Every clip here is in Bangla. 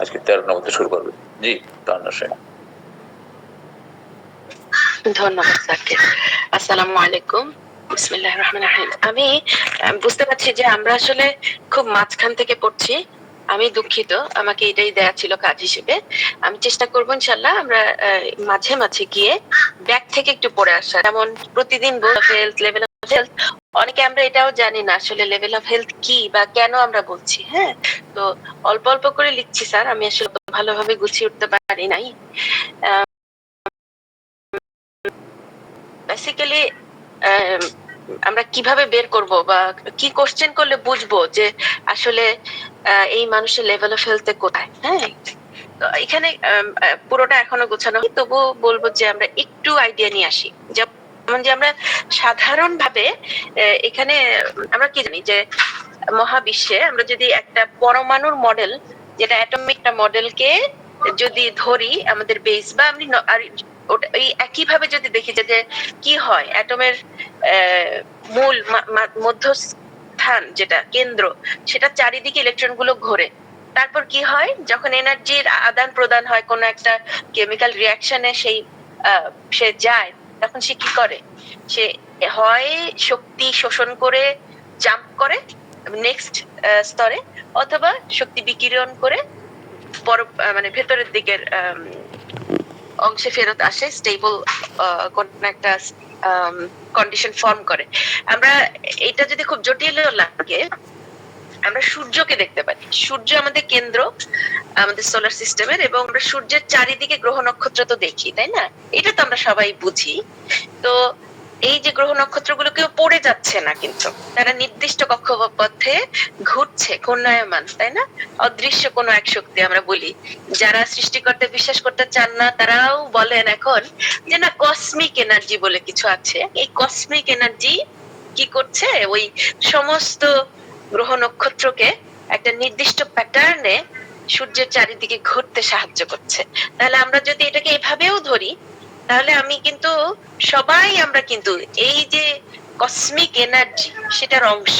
আজকে 13 নম্বর শুরু করবে। জি তান্না সেন। ধন্যবাদ স্যারকে। আসসালামু আলাইকুম, বিসমিল্লাহির রহমানির রহিম। আমি বুঝতে পারছি যে আমরা আসলে খুব মাঝখান থেকে পড়ছি। আমি দুঃখিত, আমাকে এটাই দেয়া ছিল কাজ হিসেবে। আমি চেষ্টা করবো ইনশাল্লাহ আমরা মাঝে মাঝে গিয়ে ব্যাক থেকে একটু পড়ে আসা। যেমন প্রতিদিন হেলথ, লেভেল অফ হেলথ, অনেকে আমরা এটাও জানি না আসলে লেভেল অফ হেলথ কি বা কেন আমরা বলছি। হ্যাঁ, তো অল্প অল্প করে লিখছি স্যার, আমি আসলে ভালোভাবে গুছিয়ে উঠতে পারি নাই। বেসিক্যালি আমরা কিভাবে বের করব বা কি কোশ্চেন করলে বুঝবো যে আসলে এই মানুষের লেভেল অফ হেলথে কোথায়। হ্যাঁ, তো এখানে পুরোটা এখনো গোছানো, তবু বলবো যে আমরা একটু আইডিয়া নিয়ে আসি। যেমন যে আমরা সাধারণ ভাবে এখানে আমরা কি জানি যে মহাবিশ্বে আমরা যদি একটা পরমাণুর মডেল, যেটা অ্যাটমিকটা মডেলকে যদি ধরি আমাদের বেস, বা আমি এই একইভাবে যদি দেখি যে কি হয় অ্যাটমের মূল মধ্যস্থান যেটা কেন্দ্র, সেটা চারিদিকে ইলেকট্রন গুলো ঘোরে। তারপর কি হয় যখন এনার্জির আদান প্রদান হয় কোন একটা কেমিক্যাল রিয়াকশনে সেই সে যায়, তখন সে কি করে, সে হয় শক্তি শোষণ করে জাম্প করে নেক্সট স্তরে, অথবা শক্তি বিকিরণ করে মানে ভেতরের দিকের অংশে ফেরত আসে, স্টেবল কোন একটা কন্ডিশন ফর্ম করে। আমরা এটা যদি খুব জটিল লাগে, আমরা সূর্যকে দেখতে পারি। সূর্য আমাদের কেন্দ্র আমাদের সোলার সিস্টেমের, এবং আমরা সূর্যের চারিদিকে গ্রহ নক্ষত্র তো দেখি, তাই না? এটা তো আমরা সবাই বুঝি। তো এই যে গ্রহ নক্ষত্রগুলো কেউ পড়ে যাচ্ছে না, কিন্তু তারা নির্দিষ্ট কক্ষপথে ঘুরছে, ঘূর্ণায়মান, তাই না? অদৃশ্য কোনো এক শক্তি আমরা বলি। যারা সৃষ্টিকর্তা বিশ্বাস করতে চান না তারাও বলেন এখন যে না, কসমিক এনার্জি বলে কিছু আছে। এই কসমিক এনার্জি কি করছে, ওই সমস্ত গ্রহ নক্ষত্রকে একটা নির্দিষ্ট প্যাটার্নে সূর্যের চারিদিকে ঘুরতে সাহায্য করছে। তাহলে আমরা যদি এটাকে এভাবেও ধরি, তাহলে আমি কিন্তু সবাই আমরা কিন্তু এই যে কসমিক এনার্জি সেটার অংশ।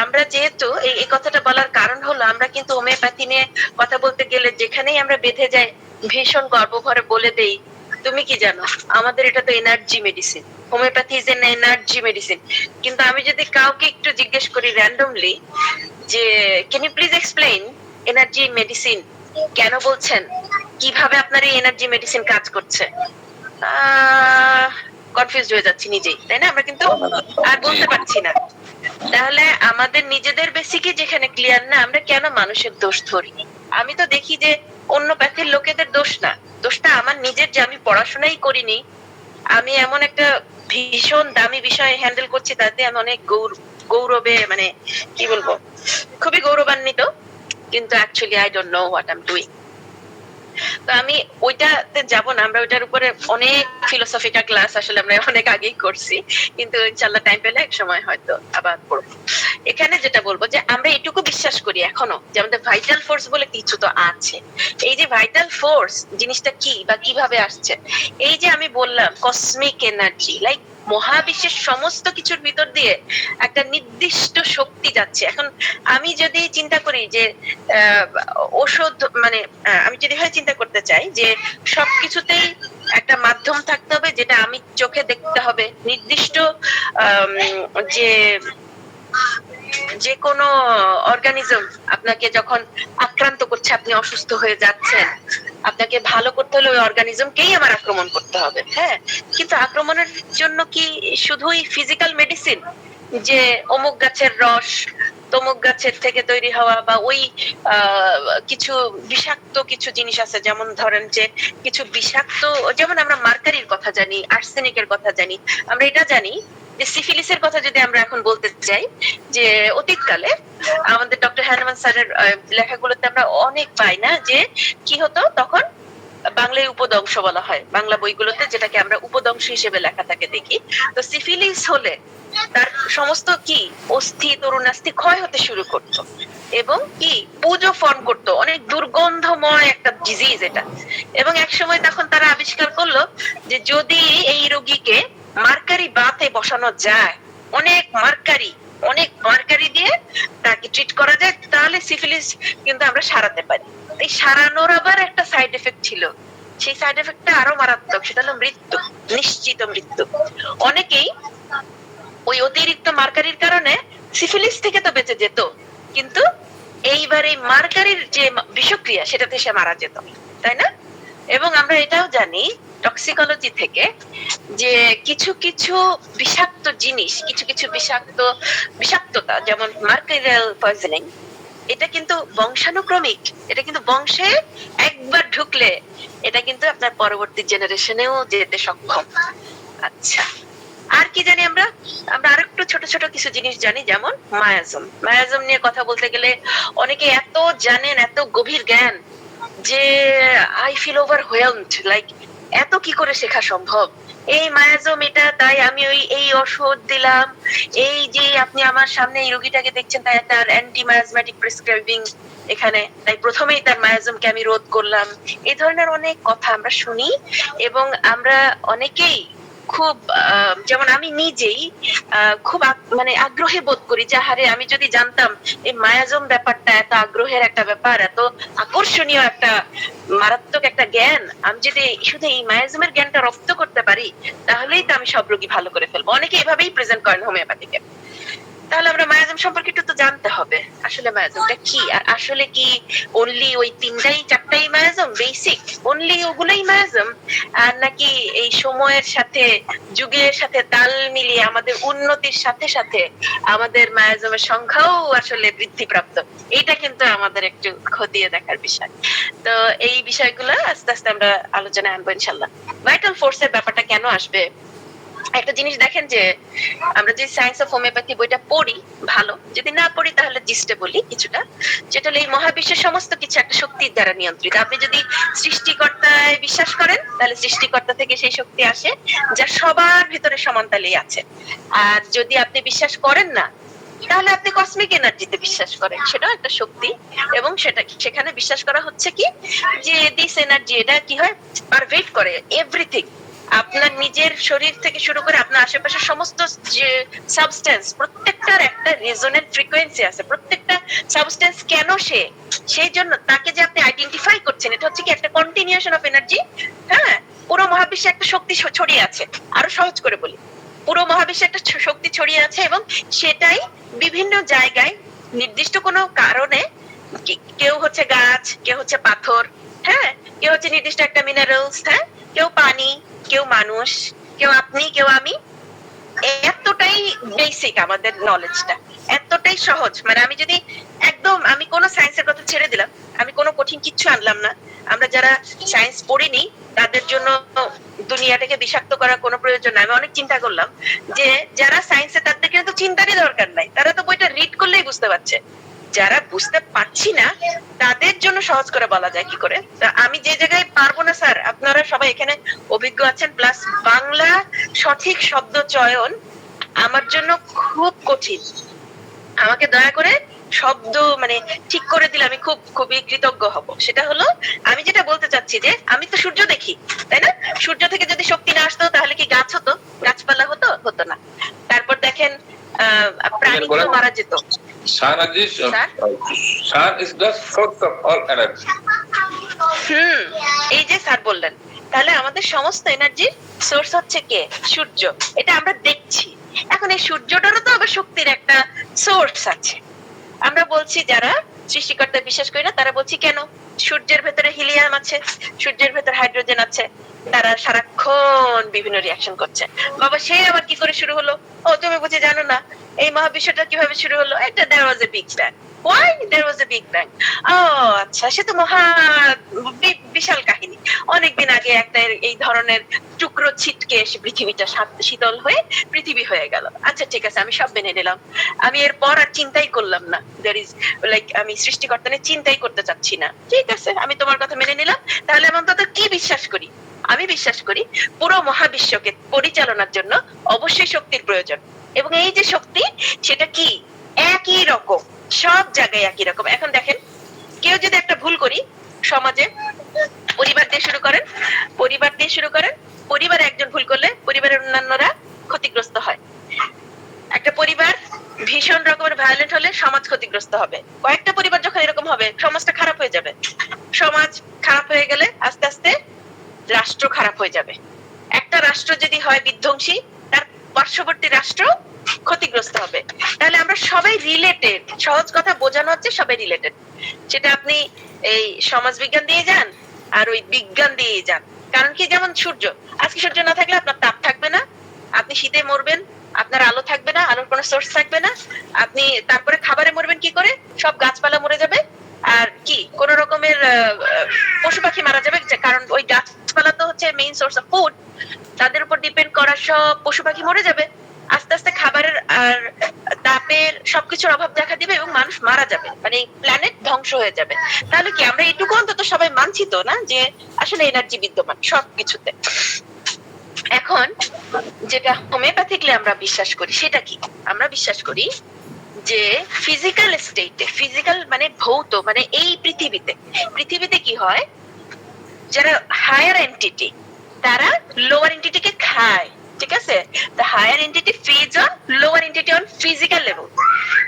আমরা যেহেতু এই কথাটা বলার কারণ হলো, আমরা কিন্তু হোমিওপ্যাথি নিয়ে কথা বলতে গেলে যেখানেই আমরা বেঁধে যাই ভীষণ গর্বভরে বলে দেই, তুমি কি জানো আমাদের এটা তো energy medicine, homeopathy is an energy medicine. কিন্তু আমি যদি কাউকে একটু জিজ্ঞেস করি র্যান্ডমলি যে can you please explain energy medicine, কেন বলছেন, কিভাবে আপনার এই এনার্জি মেডিসিন কাজ করছে, কনফিউজড হয়ে যাচ্ছি নিজেই, তাই না? আমরা কিন্তু আর বলতে পারছি না। তাহলে আমাদের নিজেদের বেসিকই যেখানে ক্লিয়ার না, আমরা কেন মানুষের দোষ ধরি? আমি তো দেখি যে অন্য প্যাথের লোকেদের দোষ না, দোষটা আমার নিজের, যে আমি পড়াশোনাই করিনি, আমি এমন একটা ভীষণ দামি বিষয় হ্যান্ডেল করছি, তাতে আমি অনেক গৌরবে, মানে কি বলবো, খুবই গৌরবান্বিত, কিন্তু actually I don't know what I am doing. তো আমি ওইটাতে যাব না, আমরা ওইটার উপরে অনেক ফিলোসফিক্যাল ক্লাস আসলে আমরা অনেক আগেই করছি, কিন্তু ইনশাআল্লাহ টাইম পেলে এক সময় হয়তো আবার পড়বো। এখানে যেটা বলবো যে আমরা এটুকু বিশ্বাস করি এখনো যে আমাদের ভাইটাল ফোর্স বলে কিছু তো আছে। এই যে ভাইটাল ফোর্স জিনিসটা কি বা কিভাবে আসছে, এই যে আমি বললাম কসমিক এনার্জি, লাইক মহাবিশ্বের সমস্ত কিছুর ভিতর দিয়ে একটা নির্দিষ্ট শক্তি যাচ্ছে। এখন আমি যদি চিন্তা করি যে ওষুধ, মানে আমি যদি হয় চিন্তা করতে চাই যে সবকিছুতেই একটা মাধ্যম থাকতে হবে, যেটা আমি চোখে দেখতে হবে, নির্দিষ্ট যে কোনো অর্গানিজম আপনাকে যখন আক্রান্ত করছে, আপনি অসুস্থ হয়ে যাচ্ছেন, আপনাকে ভালো করতে হলে ওই অর্গানিজমকেই আমার আক্রমণ করতে হবে। হ্যাঁ, কিন্তু আক্রমণের জন্য কি শুধুই ফিজিক্যাল মেডিসিন, যে অমুক গাছের রস তমুক গাছের থেকে তৈরি হওয়া, বা ওই কিছু বিষাক্ত কিছু জিনিস আছে, যেমন ধরেন যে কিছু বিষাক্ত, যেমন আমরা মার্কারির কথা জানি, আর্সেনিকের কথা জানি, আমরা এটা জানি যে সিফিলিসের কথা যদি আমরা এখন বলতে চাই, যে অতীতকালে আমাদের ডক্টর হ্যানমান স্যারের লেখাগুলোতে আমরা অনেক পাই না, যে কি হতো তখন, বাংলায় উপদংশ বলা হয় বাংলা বইগুলোতে, যেটাকে আমরা উপদংশ হিসেবে লেখা থাকে দেখি। তো সিফিলিস হলে তার সমস্ত কি অস্থি তরুণাস্থি ক্ষয় হতে শুরু করতো, এবং কি পুজো ফর্ম করতো, অনেক দুর্গন্ধময় একটা ডিজিজ এটা। এবং এক সময় তখন তারা আবিষ্কার করলো যে যদি এই রোগীকে মার্কারি বাতে বসানো যায়, অনেক মার্কারি অনেক মার্কারি দিয়ে তাকে ট্রিট করা যায়, তাহলে সিফিলিস কিন্তু আমরা সারাতে পারি। এই সারানোর আবার একটা সাইড এফেক্ট ছিল, সেই সাইড এফেক্টটা আরো মারাত্মক, সেটা হলো মৃত্যু, নিশ্চিত মৃত্যু। অনেকেই ওই অতিরিক্ত মার্কারির কারণে সিফিলিস থেকে তো বেঁচে যেত, কিন্তু এইবার এই মার্কারির যে বিষক্রিয়া সেটাতে সে মারা যেত, তাই না? এবং আমরা এটাও জানি টক্সিকোলজি থেকে যে কিছু কিছু বিষাক্ত জিনিস, কিছু কিছু বিষাক্ততা, যেমন মার্কারিয়াল পয়জনিং, এটা কিন্তু বংশানুক্রমিক, এটা কিন্তু বংশে একবার ঢুকলে এটা কিন্তু আপনার পরবর্তী জেনারেশনেও যেতে সক্ষম। আচ্ছা, আর কি জানি আমরা? আমরা আরেকটু ছোট ছোট কিছু জিনিস জানি, যেমন মায়াজম নিয়ে কথা বলতে গেলে অনেকে এত জানেন, এত গভীর জ্ঞান যে আই ফিল ওভারওয়েলমড, লাইক এত কি করে শেখা সম্ভব? এই মায়াজম এটা, তাই আমি এই ওষুধ দিলাম, এই যে আপনি আমার সামনে এই রোগীটাকে দেখছেন, তাই তার অ্যান্টি মায়াজমেটিক প্রেসক্রাইবিং এখানে, তাই প্রথমেই তার মায়াজমকে আমি রোধ করলাম। এই ধরনের অনেক কথা আমরা শুনি, এবং আমরা অনেকেই খুব যেমন আমি নিজেই খুব মানে আগ্রহী বোধ করি যে হারে আমি যদি জানতাম এই মায়াজম ব্যাপারটা এত আগ্রহের একটা ব্যাপার, এত আকর্ষণীয় একটা মারাত্মক একটা জ্ঞান, আমি যদি শুধু এই মায়াজমের জ্ঞানটা রপ্ত করতে পারি তাহলেই তো আমি সব রোগী ভালো করে ফেলবো। অনেকে এভাবেই প্রেজেন্ট করেন হোমিওপ্যাথিকে। তাহলে আমরা মায়াজম সম্পর্কে একটু তো জানতে হবে, আসলে মায়াজমটা কি, আর আসলে কি অনলি ওই 3-4টাই মায়াজম বেসিক, অনলি ওগুলোই মায়াজম, আর নাকি এই সময়ের সাথে যুগের সাথে তাল মিলিয়ে আমাদের উন্নতির সাথে সাথে আমাদের মায়াজমের সংখ্যাও আসলে বৃদ্ধিপ্রাপ্ত? এইটা কিন্তু আমাদের একটু খতিয়ে দেখার বিষয়। তো এই বিষয়গুলো আস্তে আস্তে আমরা আলোচনায় আনবো ইনশাল্লাহ। ভাইটাল ফোর্সের ব্যাপারটা কেন আসবে? একটা জিনিস দেখেন যে আমরা যে সায়েন্স অফ হোমিওপ্যাথি বইটা পড়ি, ভালো যদি না পড়ি তাহলে জিস্টে বলি কিছুটা, যেটা হলো এই মহাবিশ্বের সমস্ত কিছু একটা শক্তির দ্বারা নিয়ন্ত্রিত। আপনি যদি সৃষ্টিকর্তায় বিশ্বাস করেন তাহলে সৃষ্টিকর্তা থেকে সেই শক্তি আসে যা সবার ভিতরে সমানতালেই আছে। আর যদি আপনি বিশ্বাস করেন না তাহলে আপনি কসমিক এনার্জিতে বিশ্বাস করেন, সেটাও একটা শক্তি, এবং সেখানে বিশ্বাস করা হচ্ছে কি যে দিস এনার্জি, এটা কি হয়, পারভেট করে এভরিথিং, আপনার নিজের শরীর থেকে শুরু করে আপনার আশেপাশের সমস্ত যে সাবস্টেন্স, প্রত্যেকটার একটা রেজোনেন্ট ফ্রিকোয়েন্সি আছে, প্রত্যেকটা সাবস্টেন্স কেন সেই জন্য তাকে যে আপনি আইডেন্টিফাই করছেন, এটা হচ্ছে কি একটা কন্টিনিউশন অফ এনার্জি। হ্যাঁ, পুরো মহাবিশ্বে একটা শক্তি ছড়িয়ে আছে, আরো সহজ করে বলি, পুরো মহাবিশ্বে একটা শক্তি ছড়িয়ে আছে, এবং সেটাই বিভিন্ন জায়গায় নির্দিষ্ট কোনো কারণে, কেউ হচ্ছে গাছ, কেউ হচ্ছে পাথর, হ্যাঁ, কেউ হচ্ছে নির্দিষ্ট একটা মিনারেলস, হ্যাঁ, কেউ পানি, কেউ মানুষ, কেউ আপনি, কেউ আমি। এতটাই বেসিক আমাদের নলেজটা, এতটাই সহজ। মানে আমি যদি একদম, আমি কোনো সায়েন্সের কথা ছেড়ে দিলাম, আমি কোনো কঠিন কিচ্ছু আনলাম না। আমরা যারা সায়েন্স পড়িনি তাদের জন্য দুনিয়াটাকে বিষাক্ত করার কোনো প্রয়োজন নাই। আমি অনেক চিন্তা করলাম যে যারা সায়েন্সে, তাদের কিন্তু চিন্তারই দরকার নাই, তারা তো বইটা রিড করলেই বুঝতে পারছে। যারা বুঝতে পারছি না তাদের জন্য সহজ করে বলা যায় কি করে? আমি যে জায়গায় পারবো না স্যার, আপনারা সবাই এখানে অভিজ্ঞ আছেন, প্লাস বাংলা সঠিক শব্দ চয়ন আমার জন্য খুব কঠিন, আমাকে দয়া করে শব্দ মানে ঠিক করে দিলে আমি খুবই কৃতজ্ঞ হব। সেটা হলো, আমি যেটা বলতে চাচ্ছি যে আমি তো সূর্য দেখি, তাই না? সূর্য থেকে যদি শক্তি না আসতো তাহলে কি গাছ হতো, গাছপালা হতো? হতো না। তারপর দেখেন প্রাণী তো মারা যেত। Sun is the source of all energy. এই যে স্যার বললেন, তাহলে আমাদের সমস্ত এনার্জির সোর্স হচ্ছে কে? সূর্য। এটা আমরা দেখছি। এখন এই সূর্যটারও তো আবার শক্তির একটা সোর্স আছে। আমরা বলছি যারা সৃষ্টিকর্তা বিশ্বাস করি না, তারা বলছি কেন? সূর্যের ভেতরে হিলিয়াম আছে, সূর্যের ভেতরে হাইড্রোজেন আছে, তারা সারাক্ষণ বিভিন্ন রিয়াকশন করছে। বাবা সে আবার কি করে শুরু হলো? ও তুমি বুঝি জানো না এই মহাবিশ্বটা কিভাবে শুরু হলো? এটা there was a big bang. Why there was a big bang? আচ্ছা, সে তো মহা বিশাল কাহিনী। অনেকদিন আগে একটা এই ধরনের টুকরো ছিটকে এসে পৃথিবীটা শীতল হয়ে পৃথিবী হয়ে গেল। আচ্ছা ঠিক আছে, আমি সব মেনে নিলাম, আমি এরপর আর চিন্তাই করলাম না, there is like আমি সৃষ্টিকর্তা নিয়ে চিন্তাই করতে চাচ্ছি না। ঠিক আছে, আমি তোমার কথা মেনে নিলাম। তাহলে আমি অন্তত কি বিশ্বাস করি? আমি বিশ্বাস করি পুরো মহাবিশ্বকে পরিচালনার জন্য অবশ্যই শক্তির প্রয়োজন, এবং এই যে শক্তি সেটা কি একই রকম, সব জায়গায় একই রকম। এখন দেখেন, কেউ যদি একটা ভুল করি সমাজে, পরিবার দিয়ে শুরু করেন, পরিবারে একজন ভুল করলে পরিবারের অন্যান্যরা ক্ষতিগ্রস্ত হয়। একটা পরিবার ভীষণ রকমের ভায়োলেন্ট হলে সমাজ ক্ষতিগ্রস্ত হবে। কয়েকটা পরিবার যখন এরকম হবে সমাজটা খারাপ হয়ে যাবে। সমাজ খারাপ হয়ে গেলে আস্তে আস্তে রাষ্ট্র খারাপ হয়ে যাবে। একটা রাষ্ট্র যদি হয় বিধ্বংসী, তার পার্শ্ববর্তী রাষ্ট্র ক্ষতিগ্রস্ত হবে। তাহলে আমরা সবাই রিলেটেড, সহজ কথা বোঝানো হচ্ছে সবাই রিলেটেড। সেটা আপনি এই সমাজবিজ্ঞান দিয়ে যান আর ওই বিজ্ঞান দিয়ে যান। কারণ কি, যেমন সূর্য, আজকে সূর্য না থাকলে আপনার তাপ থাকবে না, আপনি শীতে মরবেন, আপনার আলো থাকবে না, আলোর কোনো সোর্স থাকবে না, আপনি তারপরে খাবারে মরবেন কি করে, সব গাছপালা মরে যাবে, আর কি কোন রকমের পশু পাখি মারা যাবে, কারণ ওই গাছপালা তো হচ্ছে মেইন সোর্স অফ ফুড, তাদের উপর ডিপেন্ড করা সব পশু পাখি মরে যাবে। আস্তে আস্তে খাবারের আর তাপের সবকিছুর অভাব দেখা দিবে এবং মানুষ মারা যাবে, মানে প্ল্যানেট ধ্বংস হয়ে যাবে। তাহলে কি আমরা এটুকু অন্তত সবাই মানছি তো না যে আসলে এনার্জি বিদ্যমান সবকিছুতে। এখন যেটা হোমিওপ্যাথিকলি আমরা বিশ্বাস করি সেটা কি, আমরা বিশ্বাস করি যে ফিজিক্যাল স্টেটে, ফিজিক্যাল মানে ভৌত, মানে এই পৃথিবীতে কি হয়, যারা হায়ার এন্টিটি তারা লোয়ার এন্টিটিকে খায়, ঠিক আছে? The higher entity feeds on lower entity on physical level.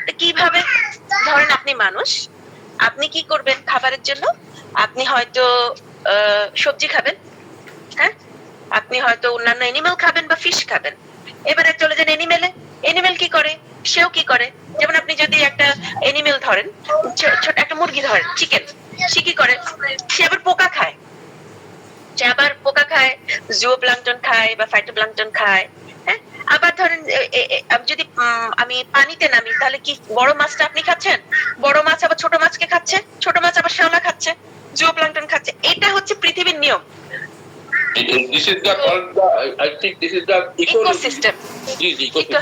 তো কিভাবে, ধরেন আপনি মানুষ, আপনি কি করবেন খাবারের জন্য, আপনি হয়তো সবজি খাবেন, হ্যাঁ, আপনি হয়তো অন্যান্য এনিমেল খাবেন বা ফিশ খাবেন। এবারে চলে যান এনিমেলে, এনিমেল কি করে, সেও কি করে, যেমন আপনি যদি একটা এনিমেল ধরেন, ছোট একটা মুরগি ধরেন, চিকেন, সে কি করে, সে আবার পোকা খায়, সে আবার পোকা খায়, জুওপ্লাঙ্কটন খায় বা ফাইটোপ্লাঙ্কটন খায়, হ্যাঁ। আবার ধরেন যদি আমি পানিতে নামি, তাহলে কি বড় মাছটা আপনি খাচ্ছেন, বড় মাছ আবার ছোট মাছকে খাচ্ছে, ছোট মাছ আবার শ্যাওলা খাচ্ছে, জুওপ্লাঙ্কটন খাচ্ছে। এটা হচ্ছে পৃথিবীর নিয়ম। This is the called the, I think this is the ecosystem.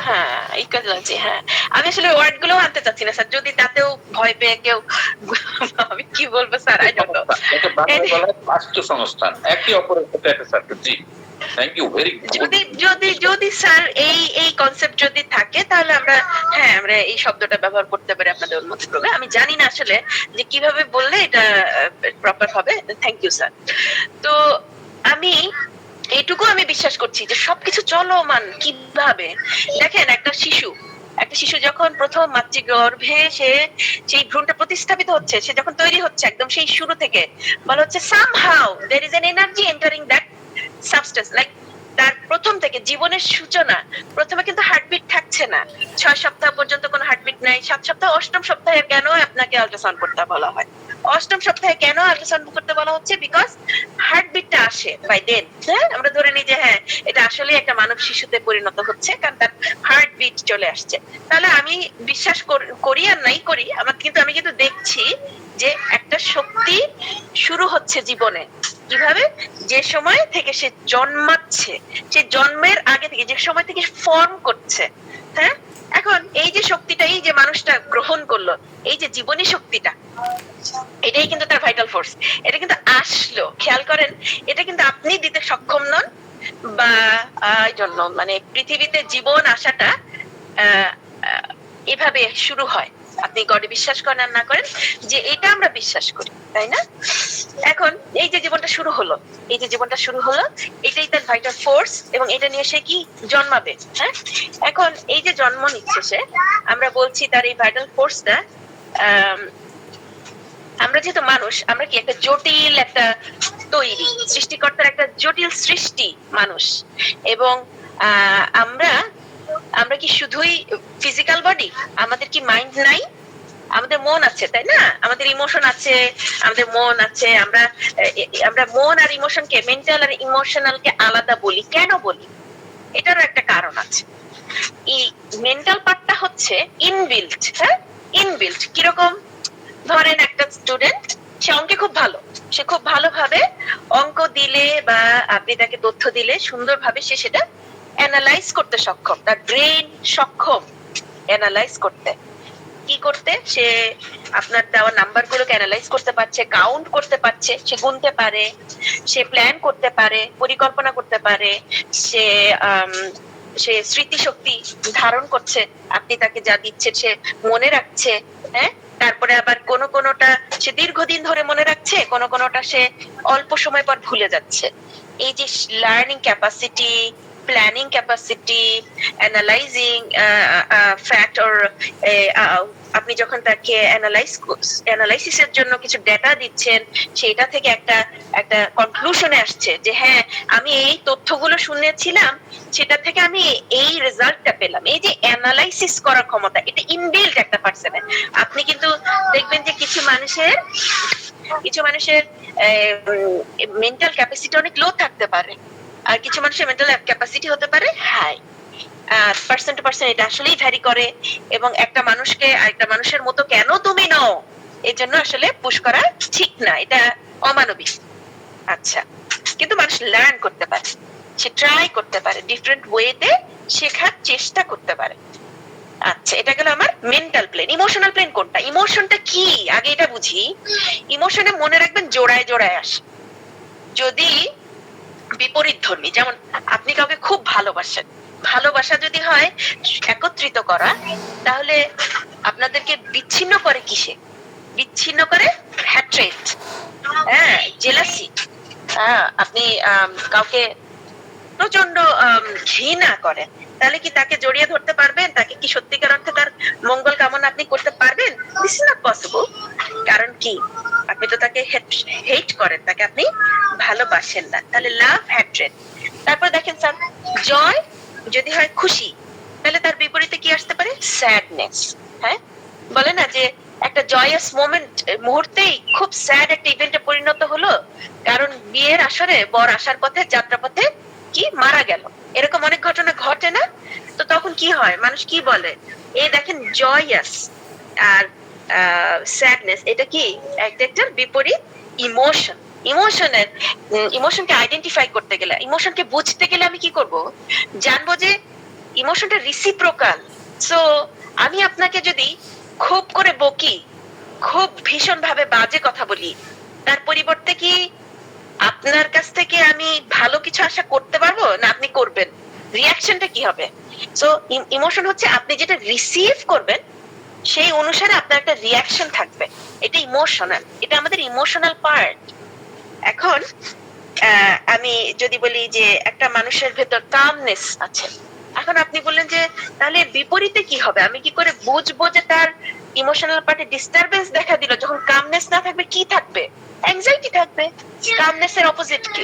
হ্যাঁ, ইকোলজি। হ্যাঁ, আমি আসলে ওয়ার্ড গুলো আনতে চাচ্ছি না স্যার, যদি তাতেও ভয় পেয়ে কেউ, আমি কি বলবো স্যার, আই ডোন্ট নো। এটা বাংলা বলা হয় বাস্তুসংস্থান, একে অপরের সাথে একটা। জি, থ্যাংক ইউ, ভেরি গুড। যদি স্যার এই কনসেপ্ট যদি থাকে, তাহলে আমরা, হ্যাঁ, আমরা এই শব্দটা ব্যবহার করতে পারি আপনাদের অনুমতিক্রমে। আমি জানি না আসলে যে কিভাবে বললে এটা প্রপার হবে। Thank you sir. তো আমি এইটুকু আমি বিশ্বাস করছি যে সবকিছু চলমান কিভাবে। দেখেন, একটা শিশু যখন প্রথম মাতৃগর্ভে সে সেই ভ্রূণটা প্রতিস্থাপিত হচ্ছে, সে যখন তৈরি হচ্ছে, একদম সেই শুরু থেকে বলা হচ্ছে somehow there is an energy entering that substance, like তার প্রথম থেকে জীবনের সূচনা, প্রথমে কিন্তু হার্টবিট থাকছে না, 6 সপ্তাহ পর্যন্ত কোনো হার্টবিট নাই, 7 সপ্তাহ, 8ম সপ্তাহে কেন আপনাকে আল্ট্রাসাউন্ড করতে বলা হয়, 8ম সপ্তাহে কেন আল্ট্রাসাউন্ড করতে বলা হচ্ছে, বিকজ হার্টবিটটা আসে বাই দেন। হ্যাঁ, আমরা ধরে নিই যে হ্যাঁ, এটা আসলে একটা মানব শিশুতে পরিণত হচ্ছে, কারণ তার হার্টবিট চলে আসছে। তাহলে আমি বিশ্বাস করি আর নাই করি, আমি কিন্তু দেখছি যে একটা শক্তি শুরু হচ্ছে জীবনে। কিভাবে, যে সময় থেকে সে জন্মাচ্ছে, সে জন্মের আগে থেকে, যে সময় থেকে ফর্ম করছে, হ্যাঁ। এখন এই যে শক্তিটা, এই যে মানুষটা গ্রহণ করলো, এই যে জীবনী শক্তিটা, এটাই কিন্তু তার ভাইটাল ফোর্স। এটা কিন্তু আসলো, খেয়াল করেন, এটা কিন্তু আপনি দিতে সক্ষম নন, বা এই জন্য মানে পৃথিবীতে জীবন আসাটা এভাবে শুরু হয়। আপনি গডে বিশ্বাস করেন আর না করেন, যে এটা আমরা বিশ্বাস করি, তাই না? এখন এই যে জীবনটা শুরু হলো, এটাই তার ভাইটাল ফোর্স, এবং এটা নিয়ে সে কি জন্মাবে, হ্যাঁ। এখন এই যে জন্ম নিচ্ছে সে, আমরা বলছি তার এই ভাইটাল ফোর্সটা, আমরা যেহেতু মানুষ, আমরা কি একটা জটিল একটা তৈরি, সৃষ্টিকর্তার একটা জটিল সৃষ্টি মানুষ, এবং আমরা কি শুধুই ফিজিক্যাল বডি, আমাদের কি মাইন্ড নাই, আমাদের মন আছে, তাই না? আমাদের ইমোশন আছে, আমাদের মন আছে। আমরা মন আর ইমোশনকে, মেন্টাল আর ইমোশনালকে আলাদা বলি, কেন বলি? এটারও একটা কারণ আছে। এই মেন্টাল পার্টটা হচ্ছে ইনবিল্ট, হ্যাঁ, ইনবিল্ট। কিরকম, ধরেন একটা স্টুডেন্ট, সে অঙ্কে খুব ভালো, সে খুব ভালোভাবে অঙ্ক দিলে বা আপনি তাকে তথ্য দিলে সুন্দরভাবে সে সেটা অ্যানালাইজ করতে সক্ষম, তার ব্রেন সক্ষম অ্যানালাইজ করতে। কি করতে, সে আপনার দেওয়া নাম্বারগুলোকে অ্যানালাইজ করতে পারছে, কাউন্ট করতে পারছে, সে গুনতে পারে, সে প্ল্যান করতে পারে, পরিকল্পনা করতে পারে, সে স্মৃতিশক্তি ধারণ করছে, আপনি তাকে যা দিচ্ছেন সে মনে রাখছে, হ্যাঁ। তারপরে আবার কোনটা সে দীর্ঘদিন ধরে মনে রাখছে, কোনটা সে অল্প সময় পর ভুলে যাচ্ছে। এই যে learning capacity, planning capacity, analysing fact, or আপনি যখন তাকে অ্যানালাইসিসের জন্য কিছু ডেটা দিচ্ছেন, সেটা থেকে একটা একটা কনক্লুশনে আসছে যে হ্যাঁ আমি এই তথ্যগুলো শুনেছিলাম, সেটা থেকে আমি এই রেজাল্টটা পেলাম। এই যে অ্যানালাইসিস করার ক্ষমতা, এটা ইনবিল্ট একটা পার্সনে। আপনি কিন্তু দেখবেন যে কিছু মানুষের মেন্টাল ক্যাপাসিটি অনেক লো থাকতে পারে, আর কিছু মানুষের মেন্টাল ক্যাপাসিটি হতে পারে হাই। পার্সন টু পার্সন এটা আসলেই ভ্যারি করে, এবং একটা মানুষকে আরেকটা মানুষের মতো কেন তুমি নও, এই জন্য আসলে পুশ করা ঠিক না, এটা অমানবিক। আচ্ছা, কিন্তু মানুষ লার্ন করতে পারে, সে ট্রাই করতে পারে, ডিফারেন্ট ওয়েতে শেখার চেষ্টা করতে পারে। আচ্ছা, এটা গেল আমার মেন্টাল প্লেন। ইমোশনাল প্লেন কোনটা? ইমোশনটা কি আগে এটা বুঝি। ইমোশনে মনে রাখবেন জোড়ায় জোড়ায় আসে। যদি বিপরীত ধর্মী, যেমন আপনি কাউকে খুব ভালোবাসেন, ভালোবাসা যদি হয় একত্রিত করা, তাহলে আপনাদেরকে বিচ্ছিন্ন করে কিসে? বিচ্ছিন্ন করে হ্যাট্রেট, হ্যাঁ, জেলাসি। আপনি কাউকে প্রচন্ড ঘৃণা করেন, তাহলে কি তাকে জড়িয়ে ধরতে পারবেন? তাকে কি সত্যিকার অর্থে তার মঙ্গল কামনা আপনি করতে পারবেন? This is not possible. কারণ কি? আপনি তো তাকে হেট করেন, তাকে আপনি ভালোবাসেন না। তাহলে লাভ, হ্যাট্রেট। তারপর দেখেন স্যার, জয় যদি হয় খুশি, তাহলে তার বিপরীতে কি আসতে পারে? স্যাডনেস। হ্যাঁ, বলে না যে একটা জয়াস মোমেন্ট মুহূর্তেই খুব স্যাড একটা ইভেন্টে পরিণত হলো, কারণ বিয়ের আসরে বর আসার পথে, যাত্রাপথে কি মারা গেল। এরকম অনেক ঘটনা ঘটে না? তো তখন কি হয়, মানুষ কি বলে, এই দেখেন জয়াস আর স্যাডনেস, এটা কি একটা বিপরীত ইমোশন। ইমোশনকে আইডেন্টিফাই করতে গেলে, ইমোশনকে বুঝতে গেলে আমি কি করব? জানবো যে ইমোশনটা রিসিপ্রোকাল। সো আমি আপনাকে যদি খুব করে বকি, খুব ভীষণ ভাবে বাজে কথা বলি, তার পরিবর্তে কি আপনার কাছ থেকে আমি ভালো কিছু আশা করতে পারবো না? আপনি করবেন, রিয়াকশনটা কি হবে? সো ইমোশন হচ্ছে আপনি যেটা রিসিভ করবেন সেই অনুসারে আপনার একটা রিয়াকশন থাকবে। এটা ইমোশনাল, এটা আমাদের ইমোশনাল পার্ট। এখন আমি যদি বলি যে একটা মানুষের ভেতর কামনেস আছে, এখন আপনি বললেন যে তাহলে বিপরীতে কি হবে? আমি কি করে বুঝবো যে তার ইমোশনাল পার্টে ডিস্টারবেন্স দেখা দিল? যখন কামনেস না থাকবে কি থাকবে? অ্যাংজাইটি থাকবে। কামনেস এর অপোজিট কি?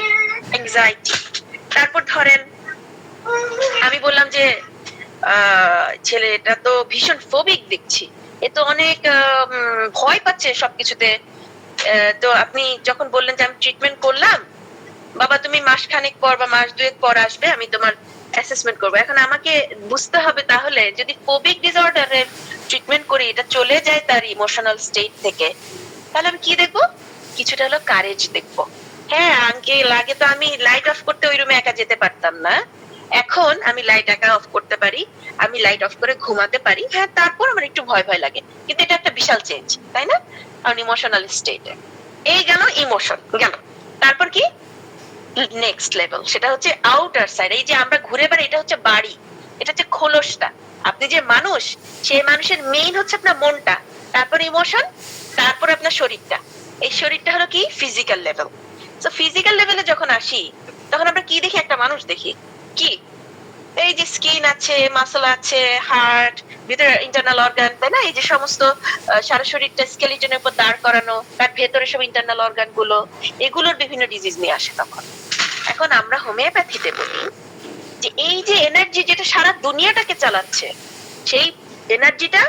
অ্যাংজাইটি। তারপর ধরেন আমি বললাম যে ছেলেটা তো ভীষণ ফোবিক দেখছি, এ তো অনেক ভয় পাচ্ছে সবকিছুতে। তো আপনি যখন বললেন যে আমি ট্রিটমেন্ট করলাম, বাবা তুমি মাসখানেক পর বা মাস দুয়েক পর আসবে, আমি তোমার অ্যাসেসমেন্ট করবো। এখন আমাকে বুঝতে হবে তাহলে যদি ফোবিক ডিসঅর্ডারের ট্রিটমেন্ট করি, এটা চলে যায় তার ইমোশনাল স্টেট থেকে, তাহলে আমি কি দেখবো? কিছুটা হলো কারেজ দেখবো। হ্যাঁ আঙ্কেল, আগে তো আমি লাইট অফ করতে ওই রুমে একা যেতে পারতাম না, এখন আমি লাইট একা অফ করতে পারি, আমি লাইট অফ করে ঘুমাতে পারি। হ্যাঁ, তারপর আমার একটু ভয় ভয় লাগে, কিন্তু এটা একটা বিশাল চেঞ্জ, তাই না? কারণ ইমোশনাল স্টেটে এই গেল ইমোশন গেল। তারপর কি নেক্সট লেভেল? সেটা হচ্ছে আউটার সাইড। এই যে আমরা ঘুরে বেড়াই, এটা হচ্ছে বাড়ি, এটা হচ্ছে খোলসটা। আপনি যে মানুষ, সেই মানুষের মেইন হচ্ছে আপনার মনটা, তারপর ইমোশন, তারপর আপনার শরীরটা। এই শরীরটা হলো কি ফিজিক্যাল লেভেল। তো ফিজিক্যাল লেভেলে যখন আসি, তখন আমরা কি দেখি? একটা মানুষ দেখি কি, এই যে স্কিন আছে, মাসল আছে, হার্ট, ভিতরে ইন্টারনাল অর্গান, তাই না? এই যে সমস্ত সারা শরীরটা স্কেলিটনের উপর দাঁড় করানো, তার ভেতরে সব ইন্টারনাল অর্গান গুলো, এগুলোর বিভিন্ন ডিজিজ নিয়ে আসে তখন। এখন আমরা হোমিওপ্যাথিতে বলি যে এই যে এনার্জি যেটা সারা দুনিয়াটাকে চালাচ্ছে, সেই এনার্জিটা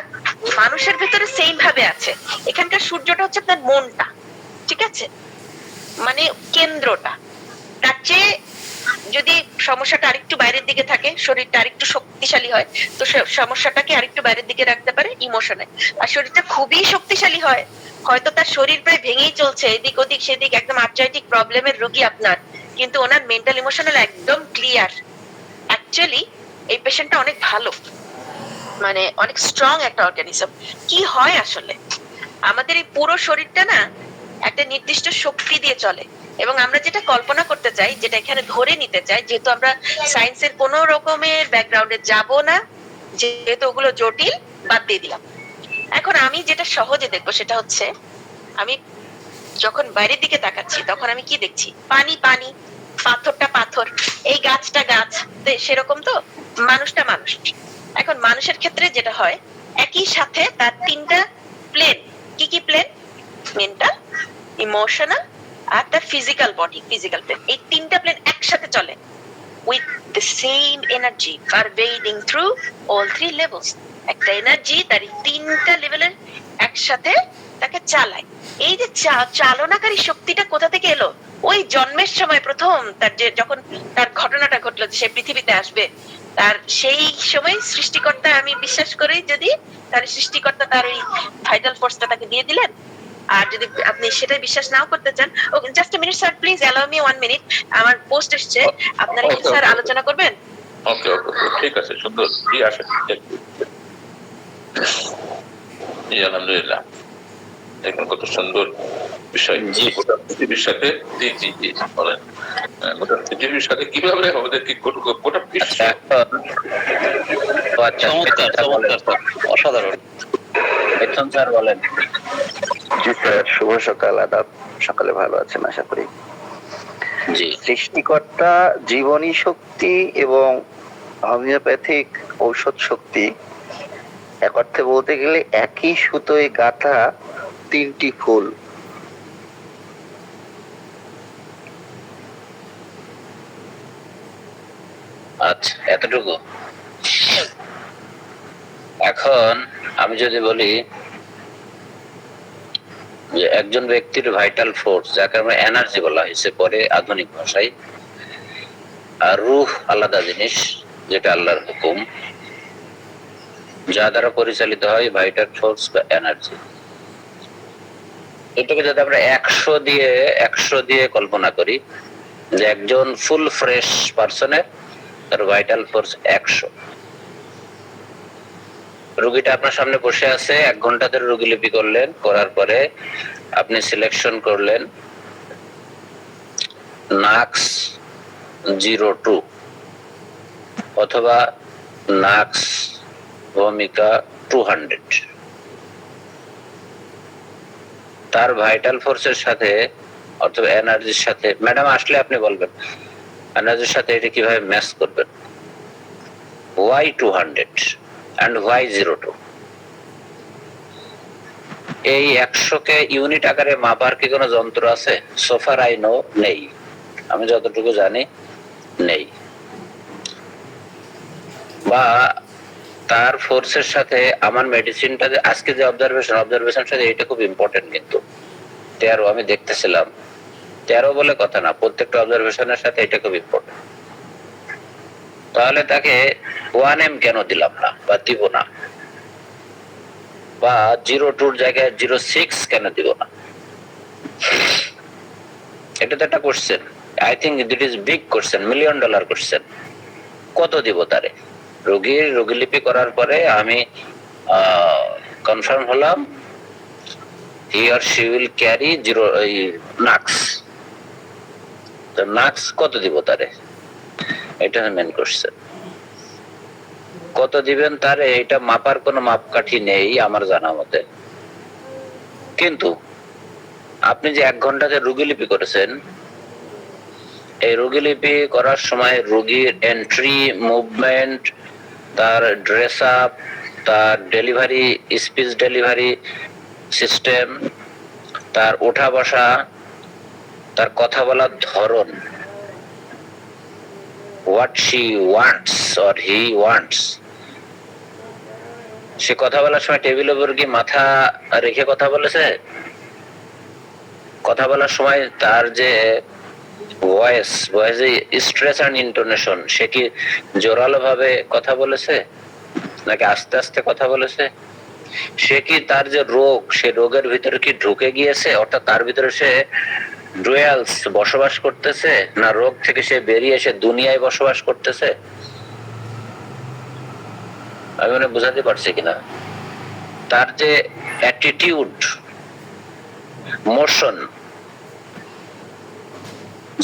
মানুষের ভেতরে সেম ভাবে আছে। এখানকার সূর্যটা হচ্ছে আপনার মনটা, ঠিক আছে, মানে কেন্দ্রটা। তার চেয়ে যদি সমস্যাটা আরেকটু বাইরের দিকে থাকে, শরীরটা আরেকটু শক্তিশালী হয়, তো সমস্যাটাকে আরেকটু বাইরের দিকে রাখতে পারে ইমোশনে। আর শরীরটা খুবই শক্তিশালী হয়, হয়তো তার শরীর প্রায় ভেঙেই চলছে, এদিক ওদিক সেদিক, একদম আর্থ্রাইটিক প্রবলেমের রোগী আপনার, কিন্তু ওনার মেন্টাল ইমোশনাল একদম ক্লিয়ার। অ্যাকচুয়ালি এই পেশেন্টটা অনেক ভালো, মানে অনেক স্ট্রং একটা অর্গানিজম। কি হয় আসলে, আমাদের এই পুরো শরীরটা না একটা নির্দিষ্ট শক্তি দিয়ে চলে, এবং আমরা যেটা কল্পনা করতে চাই, যেটা এখানে ধরে নিতে চাই, যেহেতু আমরা সায়েন্সের কোনো রকমের ব্যাকগ্রাউন্ডে যাব না, যেহেতু ওগুলো জটিল, বাদ দিয়ে দিলাম। এখন আমি যেটা সহজে দেখবো সেটা হচ্ছে, আমি যখন বাইরের দিকে তাকাচ্ছি তখন আমি কি দেখছি? পানি পানি, পাথরটা পাথর, এই গাছটা গাছ, সেরকম তো মানুষটা মানুষ। এখন মানুষের ক্ষেত্রে যেটা হয়, একই সাথে তার তিনটা প্লেন, কি কি প্লেন? মেন্টাল, ইমোশনাল আর তার ফিজিক্যাল বডি, ফিজিক্যাল প্লেন, এই তিনটা প্লেন একসাথে চলে with the same energy pervading through all three levels. একটা এনার্জি তার তিনটা লেভেলের একসাথে তাকে চালায়। এই যে চালনাকারী শক্তিটা কোথা থেকে এলো? ওই জন্মের সময় প্রথম তার যে যখন তার ঘটনাটা ঘটলো যে সে পৃথিবীতে আসবে, তার সেই সময় সৃষ্টিকর্তা, আমি বিশ্বাস করি যদি তার সৃষ্টিকর্তা তার ওই ভাইটাল ফোর্সটা তাকে দিয়ে দিলেন। আর যদি আপনি সেটাই বিশ্বাস নাও করতে চান, ওকে just a minute sir, please allow me 1 minute, আমার পোস্ট এসছে, আপনারা কি স্যার আলোচনা করবেন? ওকে ওকে, ঠিক আছে, সুন্দর। জি আসেন। জি আলহামদুলিল্লাহ, দেখুন কত সুন্দর বিষয়। জি। গোটা পৃথিবীর সাথে, জি জি জি বলেন, গোটা পৃথিবীর সাথে কিভাবে আমাদেরকে গোটা বিশ্ব। চমৎকার চমৎকার স্যার, অসাধারণ। মিথুন স্যার বলেন। জি স্যার, শুভ সকাল, আদাব। সকালে ভালো আছেন আশা করি। জি, সৃষ্টিকর্তা জীবনী শক্তি এবং হোমিওপ্যাথিক ঔষধ শক্তি, এক অর্থে বলতে গেলে একই সুতোয় গাঁথা তিনটি ফুল। আচ্ছা, এতটুকু। এখন আমি যদি বলি যে একজন ব্যক্তির ভাইটাল ফোর্স, যাকে আমরা এনার্জি বলা হয়েছে পরে আধুনিক ভাষায়, আর রূহ আলাদা জিনিস, যেটা আল্লাহর হুকুম, যা দ্বারা পরিচালিত হয় ভাইটাল ফোর্স বা এনার্জি। এটাকে যদি আমরা 100 দিয়ে কল্পনা করি, যে একজন ফুল ফ্রেশ পার্সনের তার ভাইটাল ফোর্স 100। রোগীটা আপনার সামনে বসে আছে, 1 ঘন্টা ধরে রোগীলিপি করলেন, করার পরে আপনি সিলেকশন করলেন নাক্স 02 অথবা নাক্স ভূমিকা 200। তার ভাইটাল ফোর্সের সাথে অথবা এনার্জির সাথে, ম্যাডাম আসলে আপনি বলবেন এনার্জির সাথে এটা কিভাবে ম্যাচ করবেন। why 200 and why 02? এই 100কে ইউনিট আকারে মাপার কি কোনো যন্ত্র আছে? সোফার আই নো নেই, আমি যতটুকু জানি নেই। বা তার ফোর্সের সাথে আমার মেডিসিনটা, আজকে যে অবজারভেশন সাথে এটা খুব ইম্পর্টেন্ট। কিন্তু 13 আমি দেখতেছিলাম, 13 বলে কথা না, প্রত্যেকটা অবজারভেশনের সাথে এটা খুব ইম্পর্টেন্ট। তাহলে তাকে 1M কেন দিলাম না বা দিব না, বা 02 জায়গায় 06 কেন দিব না? এটা তো একটা question. I think it is big question, $1 million question. কত দিব তারে? রোগীলিপি করার পরে আমি কনফার্ম হলাম he or she will carry নাক্স। তো নাক্স কত দিব তারে? এটা মেন কোশ্চেন। কত দিবেন তারে, এটা মাপার কোনো মাপকাঠি নেই আমার জানা মতে। কিন্তু আপনি যে 1 ঘন্টাতে রোগীলিপি করেছেন, এই রোগীলিপি করার সময় রোগীর এন্ট্রি, মুভমেন্ট, তার ড্রেস আপ, তার ডেলিভারি, স্পিচ ডেলিভারি সিস্টেম, তার ওঠা বসা, তার কথা বলার ধরন, what she wants or he wants, সে কথা বলার সময় টেবিলের উপর কি মাথা রেখে কথা বলেছে? কথা বলার সময় তার যে ভয়েসে স্ট্রেস এন্ড ইন্টোনেশন, সে কি জোরালো ভাবে কথা বলেছে নাকি আস্তে আস্তে কথা বলেছে? সে কি তার যে রোগ, সে রোগের ভিতরে কি ঢুকে গিয়েছে, অর্থাৎ তার ভিতরে সে ডুয়ালস বসবাস করতেছে, না রোগ থেকে সে বেরিয়ে এসে দুনিয়ায় বসবাস করতেছে? আমি মনে বুঝাতে পারছি কিনা? তার যে অ্যাটিটিউড, মোশন,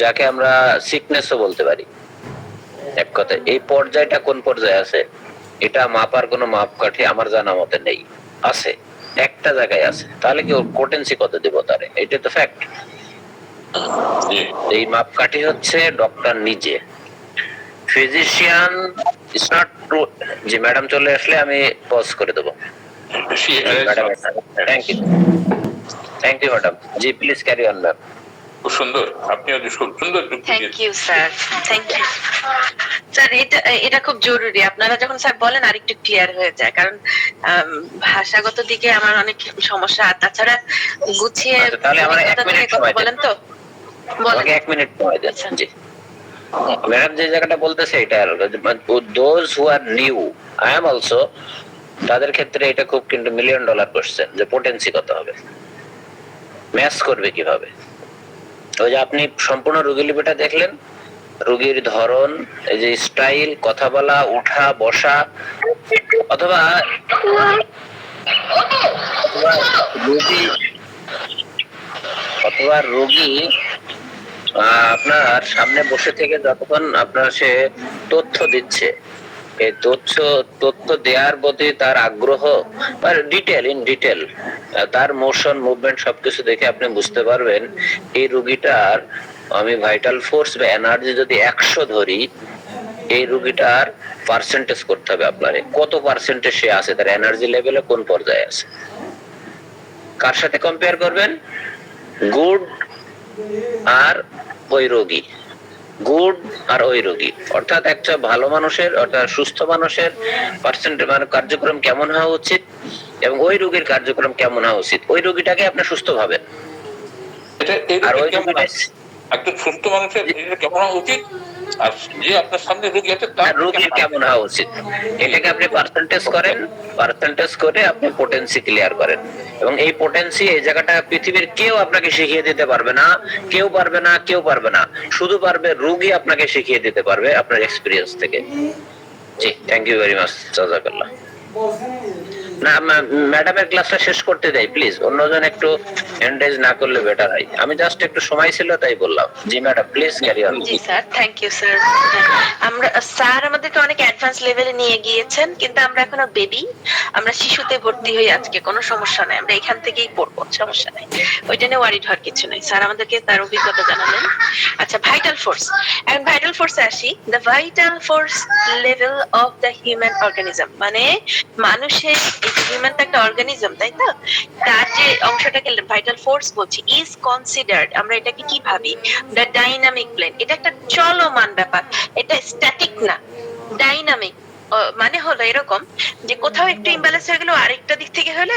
যাকে আমরা সিকনেসও বলতে পারি, এক কথায় এই পর্যায়টা কোন পর্যায়ে আছে, এটা মাপার কোনো মাপকাঠি আমার জানা মতে নেই। আছে একটা জায়গায় আছে, তাহলে কি ওর পোটেন্সি কত দিব তারে? এটা তো ফ্যাক্ট। জি এই মাপকাঠি হচ্ছে ডক্টর নিজে, ফিজিশিয়ান ইজ নট ট্রু। জি ম্যাডাম চলে আসলে আমি পজ করে দেবো। Madam thank you madam. জি প্লিজ ক্যারি অন ম্যাম। খুব সুন্দর, আপনিও খুব সুন্দর যুক্তি থ্যাংক দিয়েছেন। You sir, thank you sir. এটা খুব জরুরি, আপনারা যখন স্যার বলেন আরেকটু ক্লিয়ার হয়ে যায়, কারণ ভাষাগত দিকে আমার অনেক সমস্যা। আর তাছাড়া গুছিয়ে আচ্ছা, তাহলে আমার এক অভিজ্ঞতা থেকে মিনিট কথা সময় দেন। বলেন তো, বলেন। আমাকে 1 মিনিট সময় দেন। আচ্ছা। জি ম্যাডাম যে জায়গাটা বলতেছে এটা those who are new, I am also, তাদের ক্ষেত্রে এটা খুব কিন্তু $1 মিলিয়ন কোশ্চেন, যে পোটেন্সি কত হবে, ম্যাচ করবে কিভাবে। ওই যে আপনি সম্পূর্ণ রোগীলিপিটা দেখলেন, রোগীর ধরন, এই যে স্টাইল, কথা বলা, উঠা বসা, অথবা রোগী আপনার সামনে বসে থেকে যতক্ষণ আপনার সে তথ্য দিচ্ছে, এই তথ্য দেওয়ার প্রতি তার আগ্রহ, ইন ডিটেল তার মোশন মুভমেন্ট সবকিছু দেখে আপনি বুঝতে পারবেন এই রোগীটার, আমি ভাইটাল ফোর্স বা এনার্জি যদি 100 ধরি, এই রোগীটার পার্সেন্টেজ করতে হবে আপনার, কত পার্সেন্টে সে আছে, তার এনার্জি লেভেলে কোন পর্যায়ে আছে। কার সাথে কম্পেয়ার করবেন? গুড আর ওই রোগী, গুড আর ওই রোগী, অর্থাৎ একটা ভালো মানুষের, অর্থাৎ সুস্থ মানুষের পার্সেন্টেজ মানে কার্যক্রম কেমন হওয়া উচিত, এবং ওই রোগীর কার্যক্রম কেমন হওয়া উচিত, ওই রোগীটাকে আপনি সুস্থ ভাবেন। আর ওই রোগীটা একজন সুস্থ মানুষের কেমন হওয়া উচিত, আর যে আপনার সামনে রোগী আছে তার রোগীর কেমন হওয়া উচিত, এটাকে আপনি পার্সেন্টেজ করেন, পার্সেন্টেজ করে আপনি পোটেন্সি ক্লিয়ার করেন। এবং এই পোটেন্সি, এই জায়গাটা পৃথিবীর কেউ আপনাকে শিখিয়ে দিতে পারবে না, কেউ পারবে না, শুধু পারবে রোগী আপনাকে শিখিয়ে দিতে পারবে আপনার এক্সপেরিয়েন্স থেকে। জি থ্যাংক ইউ ভেরি মাচ, জাযাকাল্লাহ। না ম্যাডামের ক্লাসটা শেষ করতে দেই প্লিজ, অন্যজন একটু এন্ডেজ না করলে বেটার হয়। আমি জাস্ট একটু সময় ছিল তাই বললাম। জি ম্যাডাম প্লিজ ক্যারি অন। জি স্যার, থ্যাংক ইউ স্যার। আমরা স্যার আমাদেরকে অনেক অ্যাডভান্স লেভেলে নিয়ে গিয়েছেন, কিন্তু আমরা এখনো বেবি, আমরা শিশুতে ভর্তি হই আজকে, কোনো সমস্যা নাই, আমরা এখান থেকেই পড়বো, সমস্যা নাই, ওইটা নিয়ে ওয়ারিড হওয়ার কিছু নাই। স্যার আমাদেরকে তার অভিজ্ঞতা জানালেন। আচ্ছা, ভাইটাল ফোর্স, এখন ভাইটাল ফোর্সে আসি। The vital force level of the human organism, মানে মানুষের, হিউম্যান তো একটা অর্গানিজম তাই তো, তার যে অংশটাকে ভাইটাল ফোর্স বলছি, ইজ কনসিডার্ড, আমরা এটাকে কি ভাবি, দ্য ডাইনামিক প্লেন। এটা একটা চলমান ব্যাপার, এটা স্ট্যাটিক না, ডাইনামিক। মানে হলো এরকম যে কোথাও একটু ইমব্যালেন্স হয়ে গেল, আরেকটা দিক থেকে হলে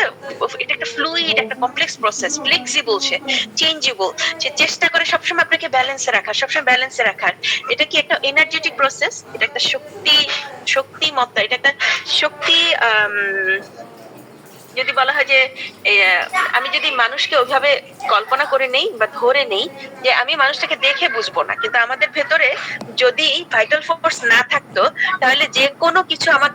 এটা একটা ফ্লুইড, একটা কমপ্লেক্স প্রসেস, ফ্লেক্সিবল, সে চেঞ্জেবল, সে চেষ্টা করে সবসময় আপনাকে ব্যালেন্সে রাখার, সবসময় ব্যালেন্সে রাখার। এটা কি একটা এনার্জেটিক প্রসেস, এটা একটা শক্তিমত্তা, এটা একটা শক্তি। যদি বলা হয় যে আমি যদি মানুষকে ওইভাবে কল্পনা করে নেই বা ধরে নেই, যে আমি মানুষটাকে দেখে বুঝবো না, কিন্তু আমাদের ভেতরে যদি ভাইটাল ফোর্স না থাকতো, তাহলে যে কোনো কিছু আমার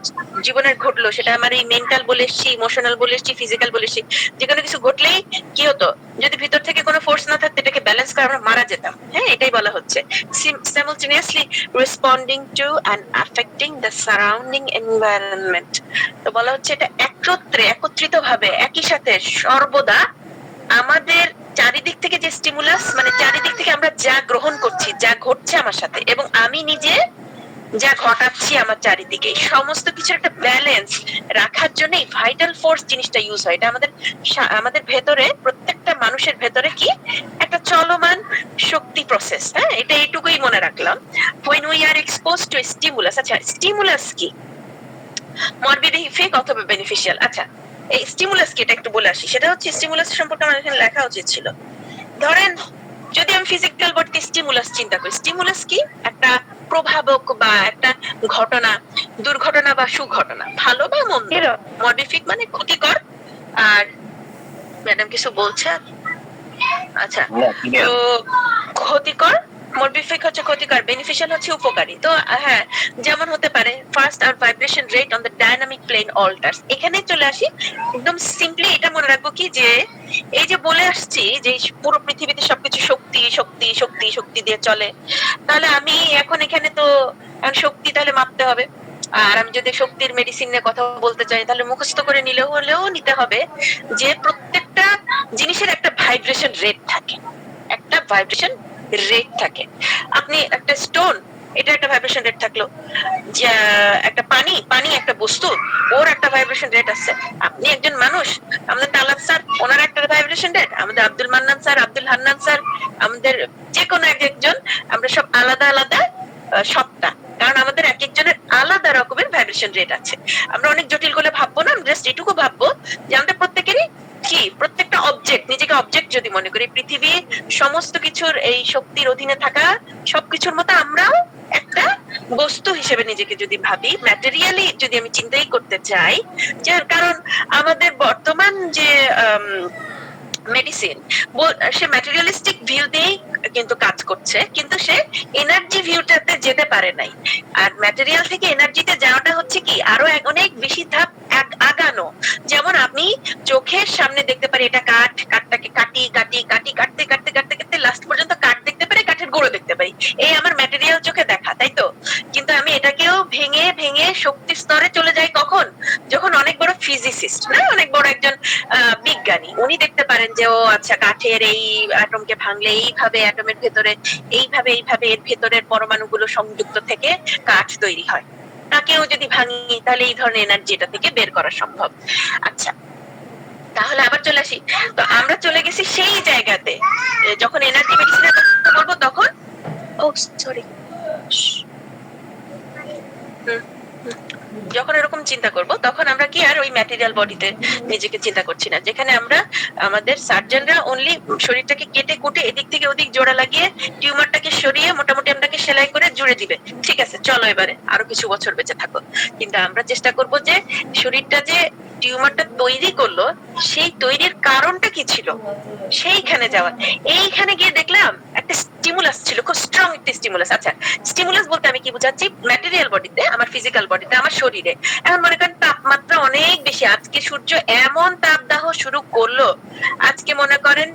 জীবনের ঘটলো, সেটা আমার এই মেন্টাল বলে এসছি, ইমোশনাল বলে এসছি, ফিজিক্যাল বলে এসছি, যে কোনো কিছু ঘটলেই কি হতো, যদি ভিতর থেকে কোনো ফোর্স না থাকতো, এটাকে ব্যালেন্স করে আমরা মারা যেতাম। হ্যাঁ, এটাই বলা হচ্ছে simultaneously responding to and affecting the surrounding environment। তো বলা হচ্ছে এটা একত্রিত ভাবে একই সাথে সর্বদা আমাদের চারিদিক থেকে যে স্টিমুলাস, মানে চারিদিক থেকে আমরা যা গ্রহণ করছি, যা ঘটছে আমার সাথে, এবং আমি নিজে যা ঘটাচ্ছি আমার চারিদিকে, সমস্ত কিছু একটা ব্যালেন্স রাখার জন্য এই ভাইটাল ফোর্স জিনিসটা ইউজ হয়। এটা আমাদের ভেতরে, প্রত্যেকটা মানুষের ভেতরে কি একটা চলমান শক্তি প্রসেস। হ্যাঁ, এটা এইটুকুই মনে রাখলাম। when we are exposed to a stimulus, আচ্ছা স্টিমুলাস কি, মরবিডিফিক অথবা বেনিফিশিয়াল। আচ্ছা, এই স্টিমুলাস কি, এটা একটু বলে আসি। সেটা হচ্ছে, স্টিমুলাস সম্পর্কে আমার এখানে লেখা উচিত ছিল। ধরেন যদি আমি ফিজিক্যাল বডিতে স্টিমুলাস চিন্তা করি, স্টিমুলাস কি একটা প্রভাবক বা একটা ঘটনা, দুর্ঘটনা বা সুঘটনা, ভালো বা মন্দ। মরবিফিক মানে ক্ষতিকর, আর ম্যাডাম কিছু বলছে। আচ্ছা, তো ক্ষতিকর, মরবিফিক হচ্ছে ক্ষতিকর, বেনিফিশিয়াল হচ্ছে উপকারী। তো হ্যাঁ, যেমন হতে পারে ফার্স্ট আর vibration rate on the dynamic plane alters. এখানে চলে আসি, একদম সিম্পলি এটা মনে রাখবো কি, যে এই যে বলে আসছি যে পুরো পৃথিবীতে সবকিছু শক্তি শক্তি শক্তি শক্তি দিয়ে চলে, তাহলে আমি এখন এখানে তো শক্তি তাহলে মাপতে হবে। আর আমি যদি শক্তির মেডিসিন নিয়ে কথা বলতে চাই, তাহলে মুখস্থ করে হলেও নিতে হবে যে প্রত্যেকটা জিনিসের একটা ভাইব্রেশন রেট থাকে, একটা ভাইব্রেশন রেট থাকে। আপনি একটা স্টোন, এটা একটা ভাইব্রেশন রেট থাকলো, যে একটা পানি একটা বস্তু, ওর একটা ভাইব্রেশন রেট আছে। আপনি একজন মানুষ, আমাদের তালাত স্যার ওনার একটা ভাইব্রেশন রেট, আমাদের আব্দুল মান্নান স্যার, আব্দুল হান্নান স্যার, আমাদের যে কোনো একজন, আমরা সব আলাদা আলাদা সত্তা, কারণ আমাদের এক একজনের আলাদা রকমের ভাইব্রেশন রেট আছে। আমরা অনেক জটিল করে ভাববো না, জাস্ট এটুকু ভাববো যে আমাদের প্রত্যেকেরই কি, প্রত্যেকটা অবজেক্ট, নিজেকে অবজেক্ট যদি মনে করি, পৃথিবী সমস্ত কিছুর এই শক্তির অধীনে থাকা সবকিছুর মতো আমরাও একটা বস্তু হিসেবে নিজেকে যদি ভাবি, ম্যাটেরিয়ালি যদি আমি চিন্তাই করতে চাই, যার কারণ আমাদের বর্তমান যে মেডিসিন, সে ম্যাটেরিয়ালিস্টিক ভিউ দিয়েই কিন্তু কাজ করছে, কিন্তু সে এনার্জি ভিউটাতে যেতে পারে নাই। আর ম্যাটেরিয়াল থেকে এনার্জিতে যাওয়াটা হচ্ছে কি আরো অনেক বেশি ধাপ আগানো। যেমন আমি চোখের সামনে দেখতে পারি এটা কাঠ, কাঠটাকে কাটি কাটি কাটি কাটতে কাটতে কাটতে কাটতে লাস্ট পর্যন্ত কাঠ দেখতে পারি, কাঠের গুঁড়ো দেখতে পারি, এই আমার ম্যাটেরিয়াল চোখে দেখা, তাই তো? কিন্তু আমি এটাকেও ভেঙে ভেঙে শক্তি স্তরে চলে যাই কখন, যখন অনেক বড় ফিজিসিস্ট, না অনেক বড় একজন বিজ্ঞানী, উনি দেখতে পারেন যে ও আচ্ছা কাঠের এই অ্যাটমকে ভাঙলে এইভাবে অ্যাটমের ভেতরে এইভাবে এইভাবে এর ভেতরের পরমাণুগুলো সংযুক্ত থেকে কাঠ তৈরি হয়, তাকেও যদি ভাঙি তাহলে এই ধরনের এনার্জি এটা থেকে বের করা সম্ভব। আচ্ছা, তাহলে আবার চলে আসি, তো আমরা চলে গেছি সেই জায়গাতে যখন এনার্জি মেডিসিনের কথা বলবো তখন, ও সরি, যখন এরকম চিন্তা করব তখন আমরা কি আর ওই ম্যাটেরিয়াল বডিতে নিজেকে চিন্তা করছি না, যেখানে আমরা আমাদের সার্জনরা অনলি শরীরটাকে কেটে কুটে এদিক থেকে ওদিক জোড়া লাগিয়ে টিউমারটাকে সরিয়ে মোটামুটি আমরাকে সেলাই করে জুড়ে দিবে, ঠিক আছে চলো এবারে আরো কিছু বছর বেঁচে থাকো। কিন্তু আমরা চেষ্টা করব যে শরীরটা যে টিউমারটা তৈরি করলো সেই তৈরির কারণটা কি ছিল সেইখানে যাওয়া। এইখানে গিয়ে দেখলাম একটা স্টিমুলাস ছিল, খুব স্ট্রং একটা স্টিমুলাস। আচ্ছা, স্টিমুলাস বলতে আমি কি বুঝাচ্ছি, ম্যাটেরিয়াল বডিতে, আমার ফিজিক্যাল বডিতে, আমার শরীরে এখন মনে করেন তাপমাত্রা অনেক বেশি, আজকে সূর্য এমন তাপদাহ শুরু করলো, আজকে মনে করেন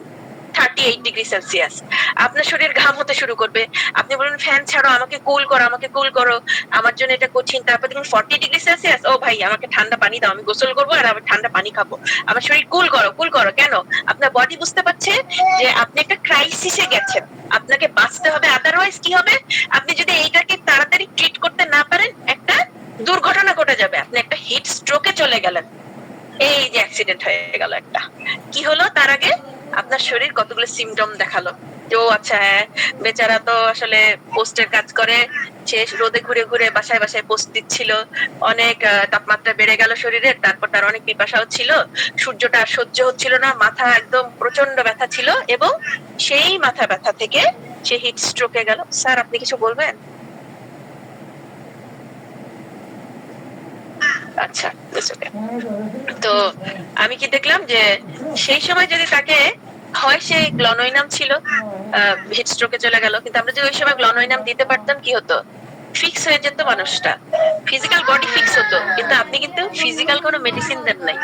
38 ডিগ্রি সেলসিয়াস, আপনার শরীর ঘাম হতে শুরু করবে, আপনি বলুন ফ্যান ছাড়ো, আমাকে কুল করো, আমাকে কুল করো, আমার জন্য এটা কঠিন। তারপর দেখুন 40 ডিগ্রি সেলসিয়াস, ও ভাই আমাকে ঠান্ডা পানি দাও, আমি গোসল করবো আর আমি ঠান্ডা পানি খাবো, আমার শরীর কুল করো কুল করো। কেন? আপনার বডি বুঝতে পারছে যে আপনি একটা ক্রাইসিসে গেছেন, আপনাকে বাঁচতে হবে, আদারওয়াইজ কি হবে, আপনি যদি এইটাকে তাড়াতাড়ি ট্রিট করতে না পারেন একটা দুর্ঘটনা ঘটে যাবে, আপনি একটা হিট স্ট্রোকে চলে গেলেন, এই যে অ্যাক্সিডেন্ট হয়ে গেল একটা। কি হলো তার আগে আপনার শরীর কতগুলো সিমটম দেখালো, যে ও আচ্ছা হ্যাঁ বেচারা তো আসলে পোস্টের কাজ করে, সে রোদে ঘুরে ঘুরে বাসায় বাসায় পোস্ট দিচ্ছিল, অনেক তাপমাত্রা বেড়ে গেল শরীরের, তারপর তার অনেক পিপাসাও ছিল, সূর্যটা আর সহ্য হচ্ছিল না, মাথা একদম প্রচন্ড ব্যথা ছিল, এবং সেই মাথা ব্যথা থেকে সে হিট স্ট্রোকে গেল। স্যার আপনি কিছু বলবেন? আচ্ছা, তো আমি কি দেখলাম যে সেই সময় যদি তাকে হয়, সে গ্লনোইনাম ছিল, হিট স্ট্রোকে চলে গেল, কিন্তু আমরা যদি ওই সময় গ্লনোইনাম দিতে পারতাম কি হতো, ফিক্স হয়ে যেত মানুষটা, ফিজিক্যাল বডি ফিক্স হতো। কিন্তু আপনি কিন্তু ফিজিক্যাল কোনো মেডিসিন দেন নাই,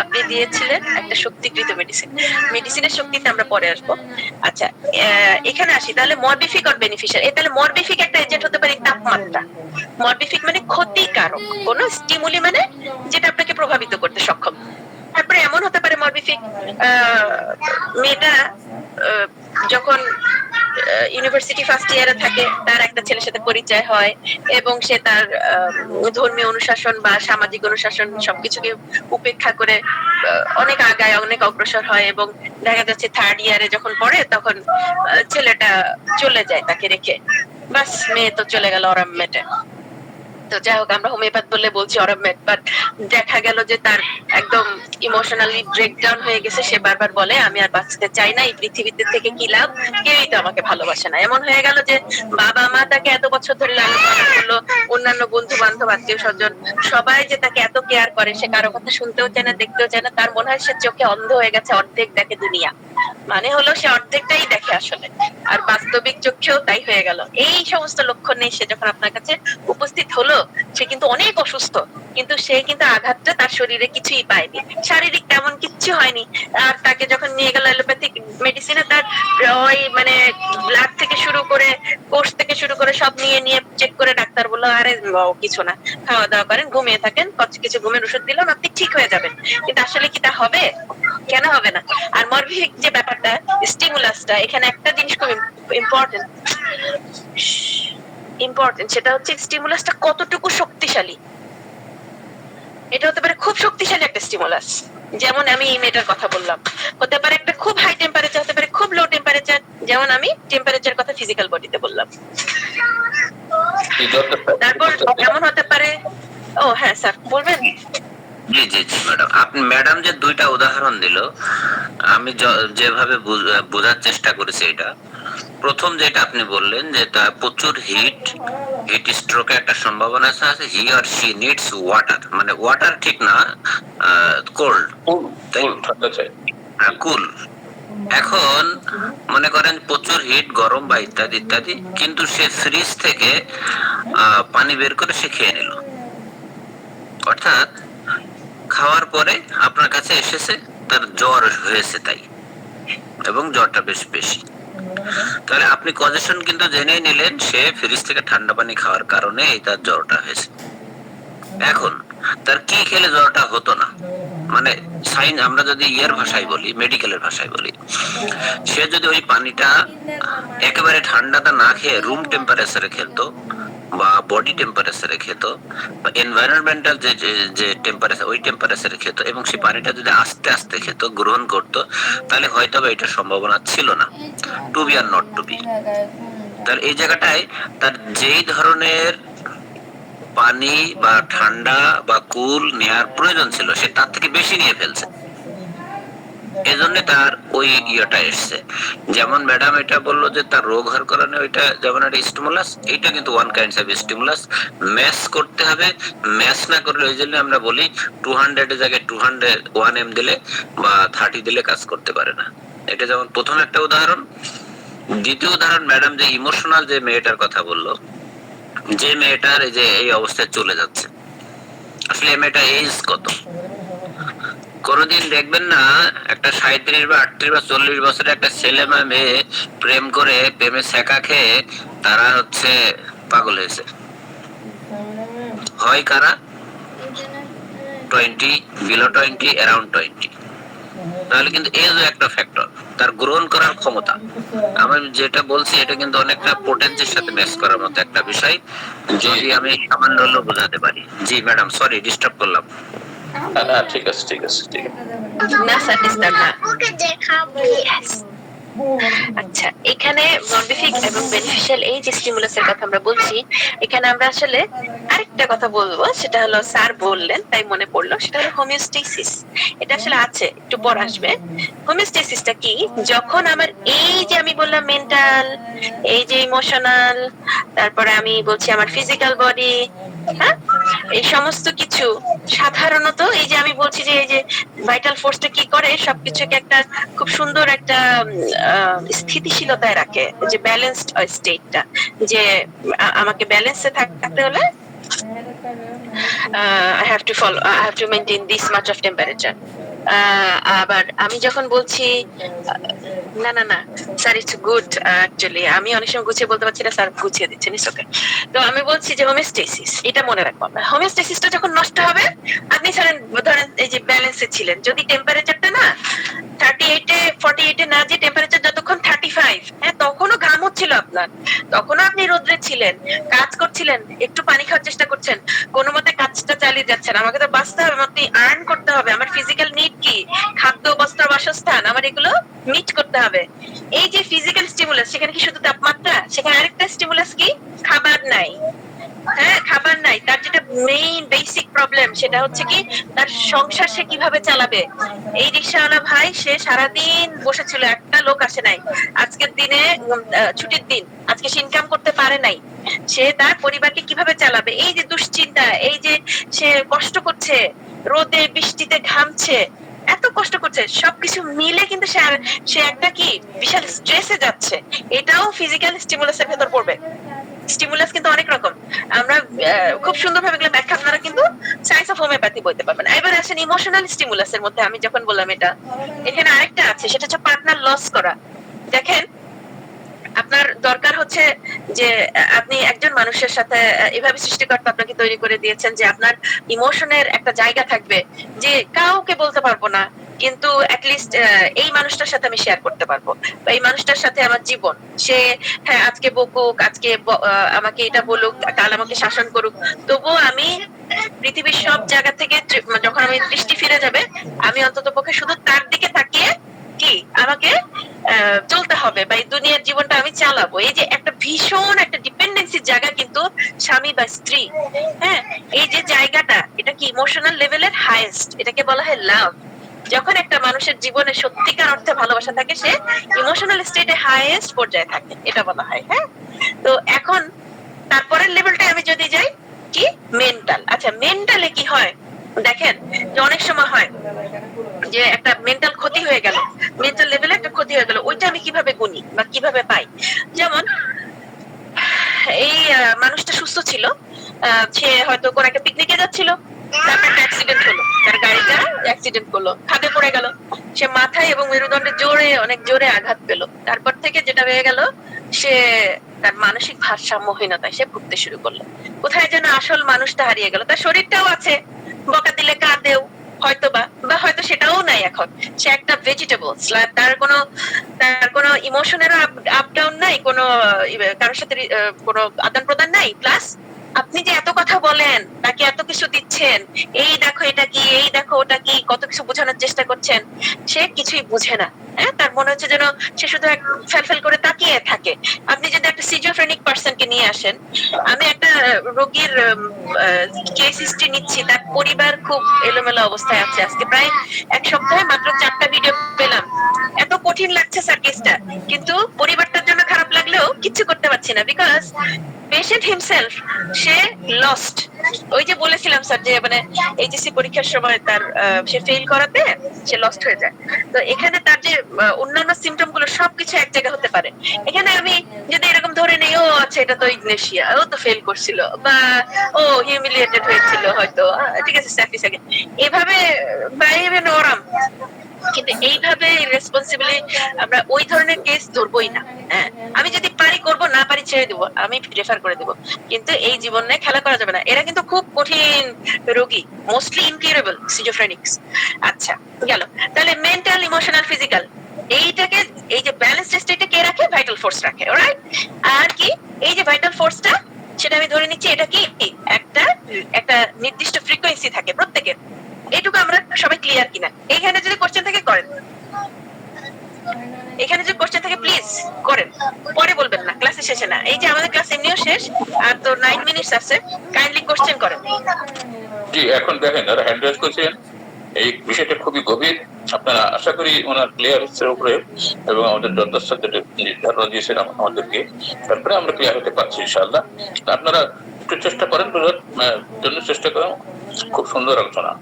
আপনি দিয়েছিলেন একটা শক্তিকৃত মেডিসিন। মেডিসিনের শক্তিতে আমরা পরে আসবো। আচ্ছা, এখানে আসি, তাহলে মরবিফিক আর বেনিফিশিয়াল, তাহলে মরবিফিক একটা এজেন্ট হতে পারে তাপমাত্রা, মরবিফিক মানে ক্ষতিকারক কোন স্টিমুলি, মানে যেটা আপনাকে প্রভাবিত করতে সক্ষম। তারপরে এমন হতে পারে মরবিফিক, মেয়েটা যখন ইউনিভার্সিটি ফার্স্ট ইয়ারে থাকে, তার একটা ছেলের সাথে পরিচয় হয় এবং সে তার ধর্মীয় অনুশাসন বা সামাজিক অনুশাসন সবকিছুকে উপেক্ষা করে অনেক আগায়, অনেক অগ্রসর হয়, এবং দেখা যাচ্ছে থার্ড ইয়ারে যখন পড়ে তখন ছেলেটা চলে যায় তাকে রেখে, বাস মেয়ে তো চলে গেল অরাম্মেটে। তো যাই হোক, আমরা হোমিওপ্যাথ বললে বলছি অরাম্মেট, বাট দেখা গেল যে তার একদম ইমোশনালি ব্রেকডাউন হয়ে গেছে, সে বারবার বলে আমি আর বাঁচতে চাই না, এই পৃথিবীতে থেকে কি লাভ, কেউই তো আমাকে ভালোবাসে না। এমন হয়ে গেল যে বাবা মা তাকে এত বছর ধরে লালন পালন করলো, অন্যান্য বন্ধু বান্ধব আত্মীয় স্বজন সবাই যে তাকে এত কেয়ার করে, সে কারো কথা শুনতেও চায় না, দেখতেও চায় না, তার মনে হয় সে চোখে অন্ধ হয়ে গেছে, অর্ধেক দেখে দুনিয়া, মানে হলো সে অর্ধেকটাই দেখে আসলে, আর বাস্তবিক চোখেও তাই হয়ে গেল। এই সমস্ত লক্ষণ নেই, সে যখন আপনার কাছে উপস্থিত হলো, সে কিন্তু অনেক অসুস্থ, কিন্তু সে কিন্তু আঘাতটা তার শরীরে কিছুই পায়নি, শারীরিক তেমন কিচ্ছু হয়নি। আর তাকে যখন নিয়ে গেল অ্যালোপ্যাথিক মেডিসিনে, তার ওই মানে ব্লাড থেকে শুরু করে কোর্স থেকে শুরু করে সব নিয়ে নিয়ে চেক করে ডাক্তার বললো আরে কিছু না, খাওয়া দাওয়া করেন, ঘুমিয়ে থাকেন, কিছু ঘুমের ওষুধ দিলাম, আপনি ঠিক হয়ে যাবেন। কিন্তু আসলে কি তা হবে? কেন হবে না? আর মরফিক যে ব্যাপারটা, স্টিমুলাসটা, এখানে একটা জিনিস খুব ইম্পর্টেন্ট, সেটা হচ্ছে স্টিমুলাসটা কতটুকু শক্তিশালী। এটা হতে পারে খুব শক্তিশালী একটা স্টিমুলাস, যেমন আমি এই মেয়েটার কথা বললাম, হতে পারে একটা খুব হাই টেম্পারেচার, হতে পারে খুব লো টেম্পারেচার, যেমন আমি টেম্পারেচার কথা ফিজিক্যাল বডিতে বললাম। তারপর এমন হতে পারে, ও হ্যাঁ স্যার বলবেন। জি জি জি ম্যাডাম, আপনি ম্যাডাম যে দুইটা উদাহরণ দিল, আমি যেভাবে বোঝার চেষ্টা করেছি, এটা প্রথম যেটা আপনি বললেন যে তা প্রচুর হিট স্ট্রোকে একটা সম্ভাবনা আছে, he or she needs water, মানে ওয়াটার ঠিক না, কোল্ড, কুল। এখন মনে করেন প্রচুর হিট, গরম বা ইত্যাদি ইত্যাদি, কিন্তু সে ফ্রিজ থেকে পানি বের করে সে খেয়ে নিল, অর্থাৎ খাওয়ার পরে আপনার কাছে এসেছে, তার জ্বর হয়েছে তাই, এবং জ্বরটা বেশ বেশি। তাহলে আপনি কজেশন কিন্তু জেনেই নিলেন সে ফ্রিজ থেকে ঠান্ডা পানি খাওয়ার কারণে এই তার জ্বরটা হয়েছে। এখন তার কি খেলে জ্বরটা হতো না, মানে সাইন, আমরা যদি ইয়ের ভাষায় বলি, মেডিকেলের ভাষায় বলি, সে যদি ওই পানিটা একেবারে ঠান্ডাটা না খেয়ে রুম টেম্পারেচারে খেত বা বডি টেম্পারেচারে খেত বা এনভায়রনমেন্টাল যে টেম্পারেচার, ওই টেম্পারেচারে খেত, এবং সেই পানিটা যদি আস্তে আস্তে খেত, গ্রহণ করত, তাহলে হয়তো এটার সম্ভাবনা ছিল না, to be or not to be. তাহলে এই জায়গাটায় তার যেই ধরনের পানি বা ঠান্ডা বা কুল নেওয়ার প্রয়োজন ছিল, সে তার থেকে বেশি নিয়ে ফেলছে, এজন্য তার ওই ইয়েটা এসছে। যেমন ম্যাডাম এটা বললো যে তার রোগ হওয়ার কারণে ওইটা যেমন একটা স্টিমুলাস, এইটা কিন্তু one kinds of stimulus. Match করতে হবে, ম্যাচ না করলে ওই জন্য আমরা বলি 200 এর জায়গায় 201 এম দিলে বা 30 দিলে কাজ করতে পারে না। এটা যেমন প্রথম একটা উদাহরণ। দ্বিতীয় উদাহরণ, ম্যাডাম যে ইমোশনাল যে মেয়েটার কথা বললো, যে মেয়েটার এই যে এই অবস্থায় চলে যাচ্ছে, আসলে মেয়েটা এজ কত? কোনদিন দেখবেন না একটা 37 বা 38 বা 40 বছরের একটা ছেলে বা মেয়ে প্রেম করে, প্রেমে ছেঁকা খেয়ে তারা হচ্ছে পাগল হয়েছে, হয় কারা 20, বিলো 20, অ্যারাউন্ড 20। তাহলে কিন্তু এজও একটা ফ্যাক্টর, তার গ্রহণ করার ক্ষমতা। আমি যেটা বলছি এটা কিন্তু অনেকটা পোটেন্সির সাথে ম্যাচ করার মতো একটা বিষয়, যদি আমি সামান্য হলেও বোঝাতে পারি। জি ম্যাডাম, সরি ডিস্টার্ব করলাম। না ঠিক আছে, ঠিক আছে, ঠিক আছে। না স্যার ডিস্টার্ব না। আচ্ছা, এখানে মরফিক এবং বেনিফিশিয়াল এই যে স্টিমুলাসের কথা আমরা বলছি, এখানে আমরা আসলে আরেকটা কথা বলবো, সেটা হলো স্যার বললেন তাই মনে পড়লো, সেটা হলো হোমিওস্টেসিস। এটা আসলে আছে, একটু পর আসবে। হোমিওস্টেসিসটা কি? যখন আমার এই যে আমি বললাম মেন্টাল, এই যে ইমোশনাল, তারপরে আমি বলছি আমার ফিজিক্যাল বডি, হ্যাঁ, এই সমস্ত কিছু সাধারণত এই যে আমি বলছি যে এই যে ভাইটাল ফোর্সটা কি করে, সবকিছুকে একটা খুব সুন্দর একটা স্থিতিশীলতায় রাখে, যে ব্যালেন্সড স্টেটটা, যে আমাকে ব্যালেন্সে থাকতে হলে I have to follow, I have to maintain this much of temperature. আবার আমি যখন বলছি না না না স্যার ইটস গুড, অ্যাকচুয়ালি আমি অনেক সময় গুছিয়ে বলতে পারছি না, স্যার গুছিয়ে দিচ্ছেন, ইটস ওকে। তো আমি বলছি যে হোমিওস্টেসিস, এটা মনে রাখবো আমরা। হোমিওস্টেসিসটা যখন নষ্ট হবে, আপনি ধরেন এই যে ব্যালেন্সে ছিলেন, যদি টেম্পারেচারটা না 38 এ 48 এ না, যে টেম্পারেচার যতক্ষণ 35, হ্যাঁ, তখনও ঘাম হচ্ছিল আপনার, তখনও আপনি রোদ্রে ছিলেন, কাজ করছিলেন, একটু পানি খাওয়ার চেষ্টা করছেন, কোনো মতে কাজটা চালিয়ে যাচ্ছেন, আমাকে তো বাঁচতে হবে, আমাকে আর্ন করতে হবে, আমার ফিজিক্যাল নিড কি, খাদ্য, বস্ত্র, বাসস্থান, আমার এগুলো মিট করতে হবে। এই যে ফিজিক্যাল স্টিমুলাস, সেখানে কি শুধু তাপমাত্রা? সেখানে আরেকটা স্টিমুলাস কি, খাবার নাই। হ্যাঁ, খাবার নাই, তার যেটা মেইন বেসিক প্রবলেম, সেটা হচ্ছে কি তার সংসার সে কিভাবে চালাবে। এই রিকশাওয়ালা ভাই, সে সারাদিন বসেছিল, একটা লোক আসে নাই, আজকের দিনে ছুটির দিন, আজকে সে ইনকাম করতে পারে নাই, সে তার পরিবারকে কিভাবে চালাবে, এই যে দুশ্চিন্তা, এই যে সে কষ্ট করছে, রোদে বৃষ্টিতে ঘামছে, এত কষ্ট করছে, সবকিছু মিলে কিন্তু সে একটা কি বিশাল স্ট্রেসে যাচ্ছে। এটাও ফিজিক্যাল স্টিমুলাসের ভেতর পড়বে। স্টিমুলাস কিন্তু অনেক রকম, আমরা খুব সুন্দরভাবে এগুলো ব্যাখ্যা আপনারা কিন্তু সায়েন্স অফ হোমিওপ্যাথি বইতে পারবেন। এবার আসেন ইমোশনাল স্টিমুলাসের মধ্যে, আমি যখন বললাম এটা, এখানে আরেকটা আছে, সেটা হচ্ছে পার্টনার লস করা। দেখেন, আপনার দরকার হচ্ছে যে আপনি একজন মানুষের সাথে এভাবে সৃষ্টিকর্তা আপনাকে তৈরি করে দিয়েছেন যে আপনার ইমোশনের একটা জায়গা থাকবে, যে কাউকে বলতে পারবো না, কিন্তু অ্যাটলিস্ট এই মানুষটার সাথে আমি শেয়ার করতে পারবো, বা এই মানুষটার সাথে আমার জীবন, সে হ্যাঁ আজকে বকুক, আজকে আমাকে এটা বলুক, কাল আমাকে শাসন করুক, তবুও আমি পৃথিবীর সব জায়গা থেকে যখন আমি দৃষ্টি ফিরে যাবে, আমি অন্তত পক্ষে শুধু তার দিকে তাকিয়ে কি আমাকে চলতে হবে, বা এই দুনিয়ার জীবনটা আমি চালাবো। এই যে একটা ভীষণ একটা ডিপেন্ডেন্সির জায়গা কিন্তু স্বামী বা স্ত্রী, হ্যাঁ, এই যে জায়গাটা, এটা কি ইমোশনাল লেভেলের হাইয়েস্ট, এটাকে বলা হয় লাভ। যখন একটা মানুষের জীবনে সত্যিকার অর্থে ভালোবাসা থাকে, সে ইমোশনাল স্টেটে হাইয়েস্ট পর্যায়ে থাকে, এটা বলা হয়। হ্যাঁ, তো এখন তারপরের লেভেলটা আমি যদি যাই, কি মেন্টাল। আচ্ছা, মেন্টালে কি হয় দেখেন, যে অনেক সময় হয় যে একটা মেন্টাল ক্ষতি হয়ে গেল, মেন্টাল লেভেলে একটা ক্ষতি হয়ে গেল, ওইটা আমি কিভাবে গুনি বা কিভাবে পাই? যেমন এই মানুষটা সুস্থ ছিল, সে হয়তো কোন একটা পিকনিকে যাচ্ছিল, তারপর একটা অ্যাক্সিডেন্ট হলো, তার গাড়িটা অ্যাক্সিডেন্ট করলো, খাদে পড়ে গেল, সে মাথায় এবং মেরুদণ্ডে জোরে, অনেক জোরে আঘাত পেল। তারপর থেকে যেটা হয়ে গেল, সে তার মানসিক ভারসাম্যহীনতায় সে ভুগতে শুরু করলো। কোথায় যেন আসল মানুষটা হারিয়ে গেল। তার শরীরটাও আছে, বকা দিলে কাঁদেও হয়তো, বা হয়তো সেটাও নাই এখন, সে একটা ভেজিটেবল, তার কোনো ইমোশনেরও আপ ডাউন নাই, কোনো কারোর সাথে কোনো আদান প্রদান নাই। প্লাস আপনি যে এত কথা বলেন, তাকে এত কিছু দিচ্ছেন, এই দেখো এটা কি, এই দেখো ওটা কি, কত কিছু বোঝানোর চেষ্টা করছেন, সে কিছুই বুঝে না। হ্যাঁ, তার মনে হচ্ছে যেন সে শুধু ফেল করে তাকিয়ে থাকে। আপনি যদি একটা সিজোফ্রেনিক পার্সনকে নিয়ে আসেন, আমি একটা রোগীর কেস হিস্ট্রি নিচ্ছি, তার পরিবার খুব এলোমেলো অবস্থায় আছে, আজকে প্রায় এক সপ্তাহে মাত্র 4টা ভিডিও পেলাম। এত কঠিন লাগছে স্যার কেসটা, কিন্তু পরিবারটার জন্য খারাপ লাগলেও কিছু করতে পারছি না, because patient himself, say lost. ওই যে বলেছিলাম স্যার, যে মানে এইচএসসি পরীক্ষার সময় তার সে ফেল করাতে সে লস্ট হয়ে যায়। তো এখানে তার যে অন্যান্য সিমটম গুলো সবকিছু এক জায়গায় হতে পারে। এখানে আমি যদি এরকম ধরে নেই, ও আচ্ছা এটা তো ইগনেশিয়া, ও তো ফেল করছিল, বা ও হিউমিলিয়েটেড হয়েছিল হয়তো, ঠিক আছে স্যাটিসফাইড, এভাবে বা ইভেন ওরাম, কিন্তু এইভাবে রেসপন্সিবলি আমরা ওই ধরনের কেস ধরবোই না। হ্যাঁ, আমি যদি পারি করব, না পারি ছেড়ে দেবো, আমি রেফার করে দেবো, কিন্তু এই জীবনে খেলা করা যাবে না। এরা কিন্তু খুব কঠিন রোগী, মোস্টলি ইনকিউরেবল সিজোফ্রেনিক্স। আচ্ছা, গেল। তাহলে মেন্টাল, ইমোশনাল, ফিজিক্যাল, এইটাকে, এই যে ব্যালেন্স স্টেটে কে রাখে? ভাইটাল ফোর্স রাখে। অলরাইট, আর কি এই যে ভাইটাল ফোর্সটা, সেটা আমি ধরে নিচ্ছি এটা কি একটা একটা নির্দিষ্ট ফ্রিকোয়েন্সি থাকে প্রত্যেকের। এইটুকু আমরা সবাই ক্লিয়ার কিনা? এইখানে যদি কোশ্চেন থাকে করেন, এখানে যদি কোশ্চেন থাকে প্লিজ করেন, পরে বলবেন না, ক্লাসে শেষে না। এই যে আমাদের ক্লাস এমনিও শেষ, আর তো 9 মিনিটস আছে, কাইন্ডলি কোশ্চেন করেন। জি, এখন দেখেন যারা হ্যান্ড রেজ করছেন, এই বিষয়টা খুবই গভীর। আপনারা আশা করি ওনার ক্লিয়ারেন্সের উপরে এবং আমাদের যথাসাধ্য যেটা ধারণা দিয়েছেন আমাদেরকে, তারপরে আমরা ক্লিয়ার হতে পারছি ইনশাআল্লাহ। আপনারা একটু চেষ্টা করেন, বোঝার জন্য চেষ্টা করেন। খুব সুন্দর আলোচনা।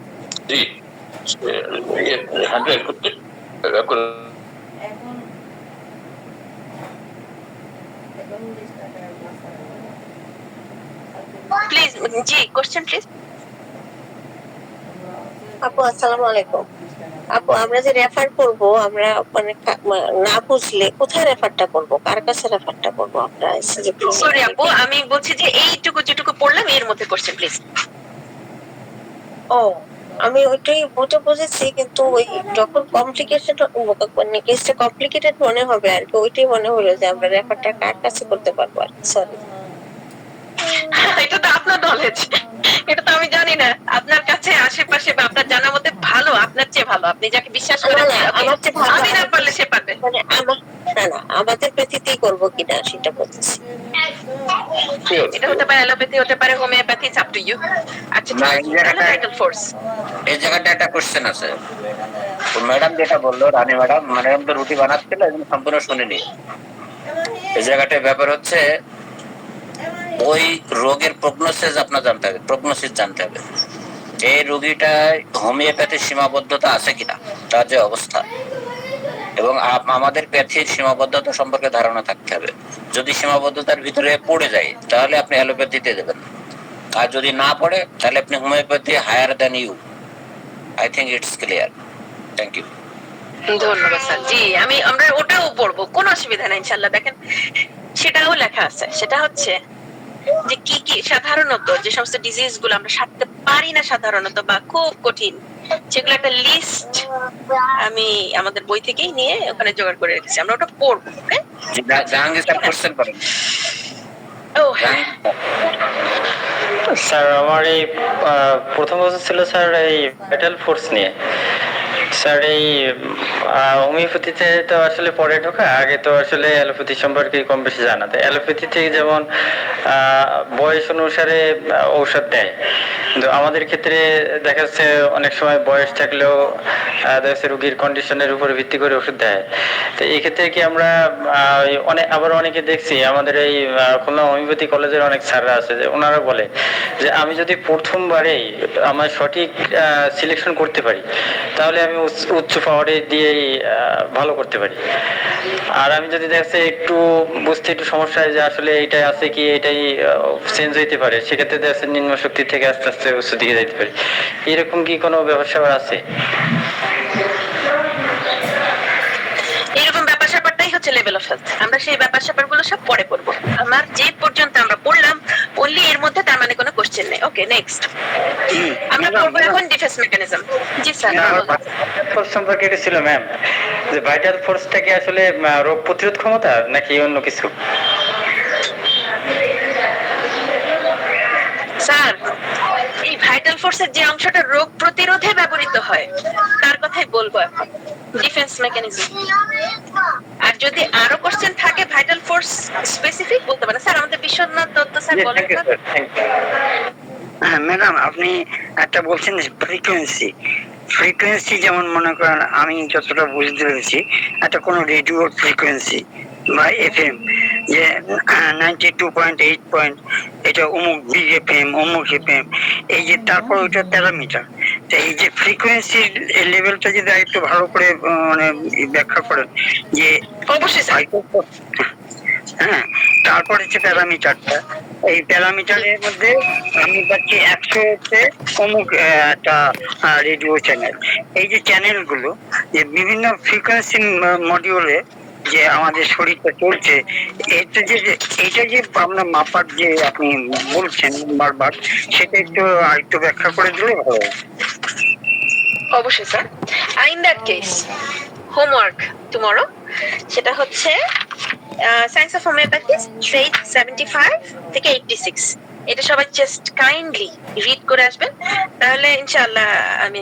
জি, হ্যান্ড রেজ করতে প্লিজ, জি কোশ্চেন প্লিজ। আপু আসসালামু আলাইকুম। আপু, আমরা যে রেফার করব, আমরা মানে না বুঝলে কোথায় রেফারটা করব, কার কাছে রেফারটা করব? আমরা সরি আপু, আমি বলছি যে এইটুকু যেটুকু পড়লাম এর মধ্যে কোশ্চেন প্লিজ। ও, আমি ওইটাই বুঝেছি, কিন্তু ওই যখন কমপ্লিকেটেড, মানে কেসটা কমপ্লিকেটেড মনে হবে আর কি, ওইটাই মনে হলো যে আমরা রেফারটা কার কাছে করতে পারবো আর কি। সরি, এটা তো আপনার নলেজ, এটা তো আমি জানি না। আপনার কাছে আশেপাশে বা আপনার জানা মতে ভালো, আপনার চেয়ে ভালো, আপনি যাকে বিশ্বাস করেন, আমার চেয়ে ভালো, আমি না পারলে সে পারবে। মানে না আমাদের ব্যতীতই করবো কিনা সেটা বলতেছি। এটা হতে পারে অ্যালোপ্যাথি, হতে পারে homeopathy, it's up to you. আচ্ছা, না, এই জায়গাটা ভাইটাল ফোর্স, এই জায়গাটা একটা কোশ্চেন আছে। তো ম্যাডাম যেটা বললো, রানী ম্যাডাম তো রুটি বানাচ্ছিল, একদম সম্পূর্ণ শুনিনি। এই জায়গাটায় ব্যাপার হচ্ছে, ওই রোগের প্রগনোসিস আপনার জানতে হবে, প্রগনোসিস জানতে হবে। এই রোগীটা হোমিওপ্যাথির সীমাবদ্ধতা আছে কিনা, তার যে অবস্থা, এবং আমাদের প্যাথির সীমাবদ্ধতা সম্পর্কে ধারণা থাকতে হবে। যদি সীমাবদ্ধতার ভিতরে পড়ে যায় তাহলে আপনি অ্যালোপ্যাথিতে দেবেন, আর যদি না পড়ে তাহলে আপনি homeopathy higher than you. I think it's clear. Thank you. ধন্যবাদ স্যার। জি, আমরা ওটাও পড়বো, কোনো অসুবিধা নাই ইনশাল্লাহ। দেখেন সেটাও লেখা আছে, সেটা হচ্ছে যে কি কি সাধারণত যে সমস্ত ডিজিজ গুলো আমরা সারতে পারি না সাধারণত বা খুব কঠিন, সেগুলো একটা লিস্ট আমি আমাদের বই থেকেই নিয়ে ওখানে জোগাড় করে রেখেছি, আমরা ওটা পড়বো। জাহাঙ্গীর স্যার কোশ্চেন করেন। ও হ্যাঁ, স্যার আমার এই প্রথম বছর ছিল স্যার এই ব্যাটেল ফোর্স নিয়ে। স্যার এই হোমিওপ্যাথিতে তো আসলে পরে ঢোকা, আগে তো আসলে অ্যালোপ্যাথি সম্পর্কে কম বেশি জানা। তো অ্যালোপ্যাথিতে যেমন বয়স অনুসারে ঔষধ দেয়, কিন্তু আমাদের ক্ষেত্রে দেখা যাচ্ছে অনেক সময় বয়স থাকলেও দেখা যাচ্ছে রোগীর কন্ডিশনের উপর ভিত্তি করে ওষুধ দেয়। তো এই ক্ষেত্রে কি আমরা আবার অনেকে দেখছি আমাদের এই খুলনা হোমিওপ্যাথি কলেজের অনেক স্যাররা আছে, যে ওনারা বলে যে আমি যদি প্রথমবারেই আমার সঠিক সিলেকশন করতে পারি তাহলে আমি উচ্চ পাওয়ারে দিয়েই ভালো করতে পারি। আর আমি যদি দেখা যাচ্ছে একটু বুঝতে একটু সমস্যা হয় যে আসলে এইটাই আছে কি এটাই চেঞ্জ হইতে পারে, সেক্ষেত্রে দেখা যাচ্ছে নিম্ন শক্তি থেকে আস্তে আস্তে উচ্চ দিকে যেতে পারি। এরকম কি কোনো ব্যবসা আছে? এরকম ব্যাপার স্যাপারটাই হচ্ছে লেভেল অফ হেলথ। আমরা সেই ব্যাপার স্যাপার গুলো সব পরে পড়বো। আমার যে পর্যন্ত আমরা পড়লাম অনলি এর মধ্যে, তার মানে কোনো কোশ্চেন নেই। ওকে, নেক্সট আমরা পড়বো এখন ডিফেন্স মেকানিজম। জি স্যার। ফোর্স সম্পর্কে এটা ছিল ম্যাম, যে ভাইটাল ফোর্সটা কি আসলে রোগ প্রতিরোধ ক্ষমতা নাকি অন্য কিছু? স্যার, এই ভাইটাল ফোর্সের যে অংশটা রোগ প্রতিরোধে ব্যবহৃত হয় তার কথাই বলবো এখন, ডিফেন্স মেকানিজম। আর যদি আরো কোশ্চেন থাকে ভাইটাল ফোর্স স্পেসিফিক বলতে পারেন। স্যার আমাদের বিশ্বনাথ দত্ত স্যার বলেন। হ্যাঁ ম্যাডাম, আপনি একটা বলছেন ফ্রিকোয়েন্সি। ফ্রিকোয়েন্সি যেমন মনে করেন, আমি যতটা বুঝতে পেরেছি, একটা কোনো রেডিও ফ্রিকোয়েন্সি বা এফএম, যে 92.8 এটা অমুক বিগ এফএম, অমুক এফএম, এই যে তারপর ওইটা প্যারামিটার। তো এই যে ফ্রিকোয়েন্সির লেভেলটা যদি একটু ভালো করে মানে ব্যাখ্যা করেন যে অবশ্যই স্যার। হ্যাঁ, তারপর হচ্ছে প্যারামিটারটা, এই প্যারামিটারের মধ্যে আমি পাচ্ছি 100 হচ্ছে অমুক একটা রেডিও চ্যানেল। এই যে চ্যানেলগুলো যে বিভিন্ন ফ্রিকোয়েন্সি মডিউলে যে আমাদের শরীরটা চলছে, এটা যে আমরা মাপার যে আপনি বলছেন বারবার, সেটা একটু ব্যাখ্যা করে দিলে ভালো হয়। অবশ্যই sir. In that case homework tomorrow, সেটা হচ্ছে সায়েন্স অফ হোমিওপ্যাথি পেজ 75 থেকে 86। এটা সবাই জাস্ট কাইন্ডলি রিড করে আসবেন, তাহলে ইনশাআল্লাহ আমি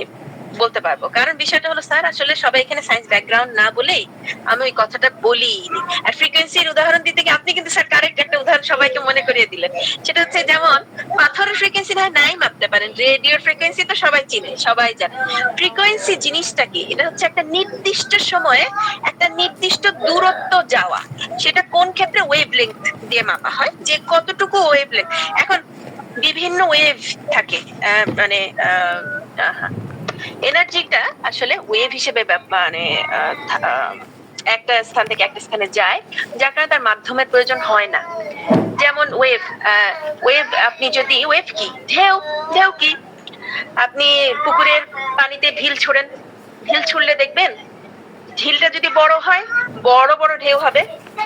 বলতে পারবো। কারণ বিষয়টা হলো স্যার, আসলে সবাই এখানে সায়েন্স ব্যাকগ্রাউন্ড না বলেই আমি ওই কথাটা বলিনি। আর ফ্রিকোয়েন্সির উদাহরণ দিতে গিয়ে আপনি কিন্তু স্যার কারেক্ট একটা উদাহরণ সবাইকে মনে করিয়ে দিলেন। সেটা হচ্ছে যেমন পাথরের ফ্রিকোয়েন্সি নাই মাপতে পারেন, রেডিওর ফ্রিকোয়েন্সি তো সবাই চিনে, সবাই জানে। ফ্রিকোয়েন্সি জিনিসটা কি? এটা হচ্ছে একটা নির্দিষ্ট সময়ে একটা নির্দিষ্ট দূরত্ব যাওয়া। সেটা কোন ক্ষেত্রে? ওয়েভলেংথ দিয়ে মাপা হয়, যে কতটুকু ওয়েভলেংথ। এখন বিভিন্ন ওয়েভ থাকে, মানে এনার্জিটা আসলে ওয়েভ হিসেবে মানে একটা স্থান থেকে একটা স্থানে যায়, যার কারণে তার মাধ্যমের প্রয়োজন হয় না। যেমন ওয়েভ, আপনি যদি ওয়েভ কি, ঢেউ কি, আপনি পুকুরের পানিতে ঢিল ছোড়েন, ঢিল ছুড়লে দেখবেন ঢিলটা যদি বড় হয় বড় বড় ঢেউ হবে,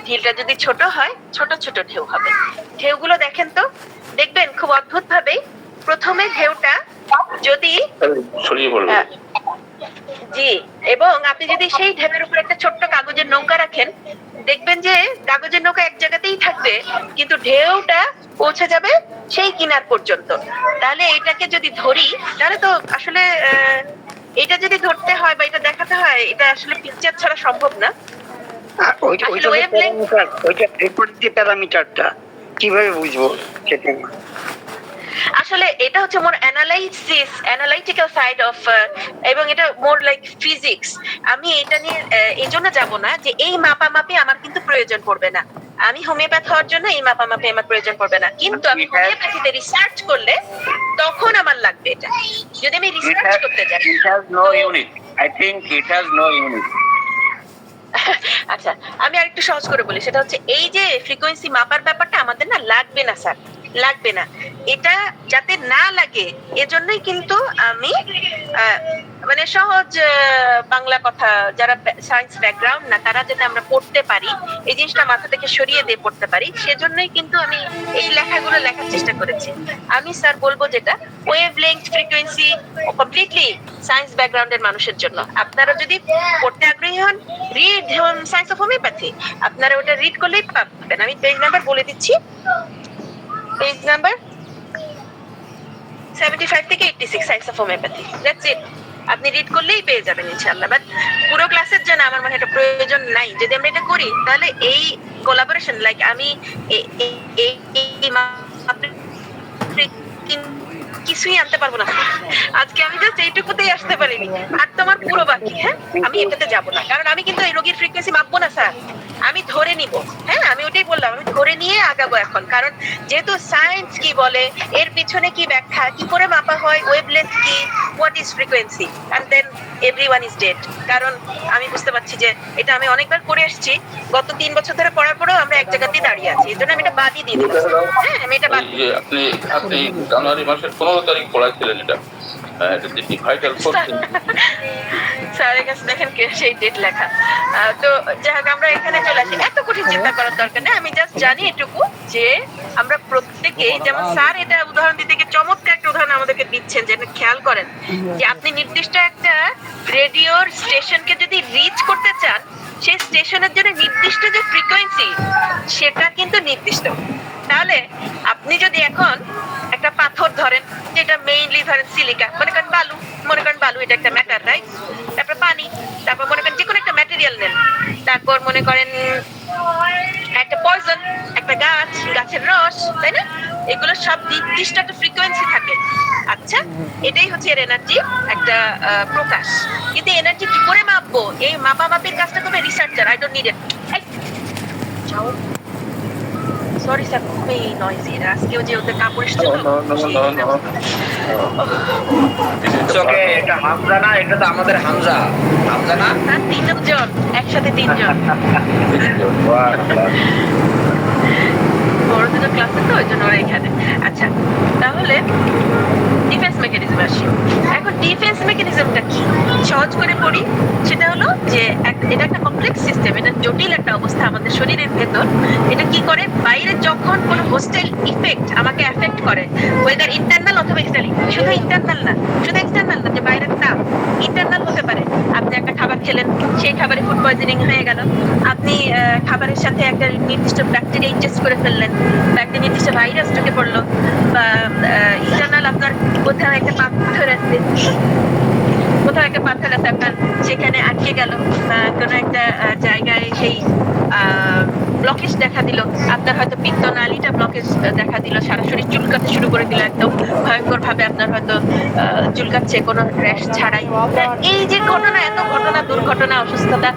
ঢিলটা যদি ছোট হয় ছোট ছোট ঢেউ হবে। ঢেউগুলো দেখেন তো, দেখবেন খুব অদ্ভুত ভাবে প্রথমে ঢেউটা যদি ছড়িয়ে পড়বে, জি, এবং আপনি যদি সেই ঢেউয়ের উপর একটা ছোট্ট কাগজের নৌকা রাখেন, দেখবেন যে কাগজের নৌকা এক জায়গাতেই থাকবে, কিন্তু ঢেউটা পৌঁছে যাবে সেই কিনার পর্যন্ত। তাহলে এটাকে যদি ধরি, তাহলে তো আসলে এটা যদি ধরতে হয় বা এটা দেখাতে হয়, এটা আসলে পিকচার ছাড়া সম্ভব না। ওইটা ফ্রিকোয়েন্সি প্যারামিটারটা কিভাবে বুঝবো সেটা? আসলে এটা হচ্ছে মোর অ্যানালাইটিক্যাল সাইড অফ, এবং এটা মোর লাইক ফিজিক্স। আমি এটা নিয়ে এই জন্য যাবো না যে এই মাপামাপি আমার কিন্তু প্রয়োজন পড়বে না। আমি হোমিওপ্যাথ হওয়ার জন্য এই মাপামাপি আমার প্রয়োজন পড়বে না, কিন্তু আমি হোমিওপ্যাথিতে রিসার্চ করলে তখন আমার লাগবে এটা, যদি আমি রিসার্চ করতে যাই। It has no unit. I think it has no unit. আচ্ছা, আমি আরেকটু সহজ করে বলি, সেটা হচ্ছে এই যে ফ্রিকোয়েন্সি মাপার ব্যাপারটা আমাদের না লাগবে না স্যার, লাগবে না। এটা যাতে না লাগে এজন্যই কিন্তু আমি মানে সহজ বাংলা কথা, যারা সায়েন্স ব্যাকগ্রাউন্ড না তারা যাতে আমরা পড়তে পারি, এই জিনিসটা মাথা থেকে সরিয়ে দিয়ে পড়তে পারি, সেজন্যই কিন্তু আমি এই লেখাগুলো লেখার চেষ্টা করেছি। আমি স্যার বলবো যেটা wave length frequency completely science ব্যাকগ্রাউন্ডের মানুষের জন্য। আপনারা যদি পড়তে আগ্রহী হন, রিড সায়েন্স অফ হোমিওপ্যাথি, আপনারা ওটা রিড করলেই পাবেন। আমি পেজ নাম্বার বলে দিচ্ছি, পেজ নাম্বার 75 থেকে 86, science of homeopathy, that's it. আপনি রিড করলেই পেয়ে যাবেন ইনশাআল্লাহ। বাট পুরো ক্লাসের জন্য আমার মনে হয় এটা প্রয়োজন নাই। যদি আমরা এটা করি তাহলে এই কোলাবোরেশন, লাইক আমি কিছুই আনতে পারবো না আজকে। আমি জাস্ট এইটুকুতেই আসতে পারিনি, আর তোমার পুরো বাকি। হ্যাঁ, আমি এটাতে যাব না, কারণ আমি কিন্তু এই রোগীর ফ্রিকোয়েন্সি মাপবো না স্যার, আমি ধরে নিব। হ্যাঁ, আমি ওটাই বললাম, আমি ধরে নিয়ে আগাবো এখন। কারণ যেহেতু সায়েন্স কি বলে, এর পিছনে কি ব্যাখ্যা, কি করে মাপা হয়, ওয়েভলেন্থ কি, what is frequency, and then everyone is dead. কারণ আমি বুঝতে পারছি যে এটা আমি অনেকবার করে এসেছি, গত 3 বছর ধরে পড়ার পরেও আমরা এক জায়গাতেই দাঁড়িয়ে আছি। এই জন্য আমি এটা বাদই দিয়ে দিলাম। হ্যাঁ, আমি এটা বাদ এই যে আপনি জানুয়ারি মাসের 15 তারিখ পড়াইছিলেন এটা, এটা যে ভাইটাল ফোর্স। স্যারের কাছে দেখেন সেই ডেট লেখা। তো যাই হোক, আমরা এখানে চলে আসি, এত কঠিন চিন্তা করার দরকার নেই। আমি জাস্ট জানি এটুকু যে আমরা প্রত্যেকেই, যেমন স্যার এটা উদাহরণ দিতে গিয়ে চমৎকার একটা উদাহরণ আমাদেরকে দিচ্ছেন, যে খেয়াল করেন যে আপনি নির্দিষ্ট একটা রেডিওর স্টেশনকে যদি রিচ করতে চান, সেই স্টেশনের জন্য নির্দিষ্ট যে ফ্রিকোয়েন্সি সেটা কিন্তু নির্দিষ্ট। তাহলে আপনি যদি এখন একটা পাথর ধরেন, যেটা মেইনলি ধরেন সিলিকা, মনে করেন বালু, এটা একটা ম্যাটার, রাইট? তারপর পানি, তারপর মনে করেন যে কোনো একটা ম্যাটেরিয়াল নেন, তারপর মনে করেন একটা পয়জন, একটা গাছের রস, তাই না? এগুলো সব নির্দিষ্ট একটা ফ্রিকোয়েন্সি থাকে। আচ্ছা, এটাই হচ্ছে এর এনার্জি একটা প্রকাশ। কিন্তু এনার্জি কি করে মাপবো? এই মাপামাপির কাজটা করবে researcher. I don't need it. Sorry sir, খুবই নয়েজি। আজকেও যে ওদের কাপড় এসেছিল, এটা হামজা না, এটা তো আমাদের হামজা না। 3 জন একসাথে, 3 জন বড় দুটো ক্লাসে, তো ওই জন্য ওরা এখানে। আচ্ছা, তাহলে ডিফেন্স মেকানিজম আসি। এখন ডিফেন্স মেকানিজমটা কি সহজ করে পড়ি, সেটা হলো যে এটা একটা কমপ্লেক্স সিস্টেম, এটা জটিল একটা অবস্থা আমাদের শরীরের ভেতর। এটা কি করে, বাইরে যখন কোনো হোস্টাইল ইফেক্ট আমাকে এফেক্ট করে, ওয়েদার ইন্টারনাল অথবা এক্সটার্নাল, শুধু এক্সটার্নাল না, যে বাইরের তাপ, ইন্টারনাল হতে পারে। আপনি একটা খাবার খেলেন, সেই খাবারে ফুড পয়জনিং হয়ে গেল। আপনি খাবারের সাথে একটা নির্দিষ্ট ব্যাকটেরিয়া ইনজেস্ট করে ফেললেন, বা একটা নির্দিষ্ট ভাইরাস ঢুকে পড়লো, বা ইন্টারনাল আপনার কোথাও একটা পাথর আছে, আপনার সেখানে আটকে গেল, বা কোনো একটা জায়গায় সেই ব্লকেজ দেখা দিল, আপনার হয়তো পিত্তনালীটা ব্লকেজ দেখা দিল, সারা শরীর চুলকাতে শুরু করে দিল, একদম ভয়ঙ্কর ভাবে আপনার হয়তো চুলকাচ্ছে কোনো র্যাশ ছাড়াই। এই যে ঘটনা, এত ঘটনা, দুর্ঘটনা, অসুস্থতা,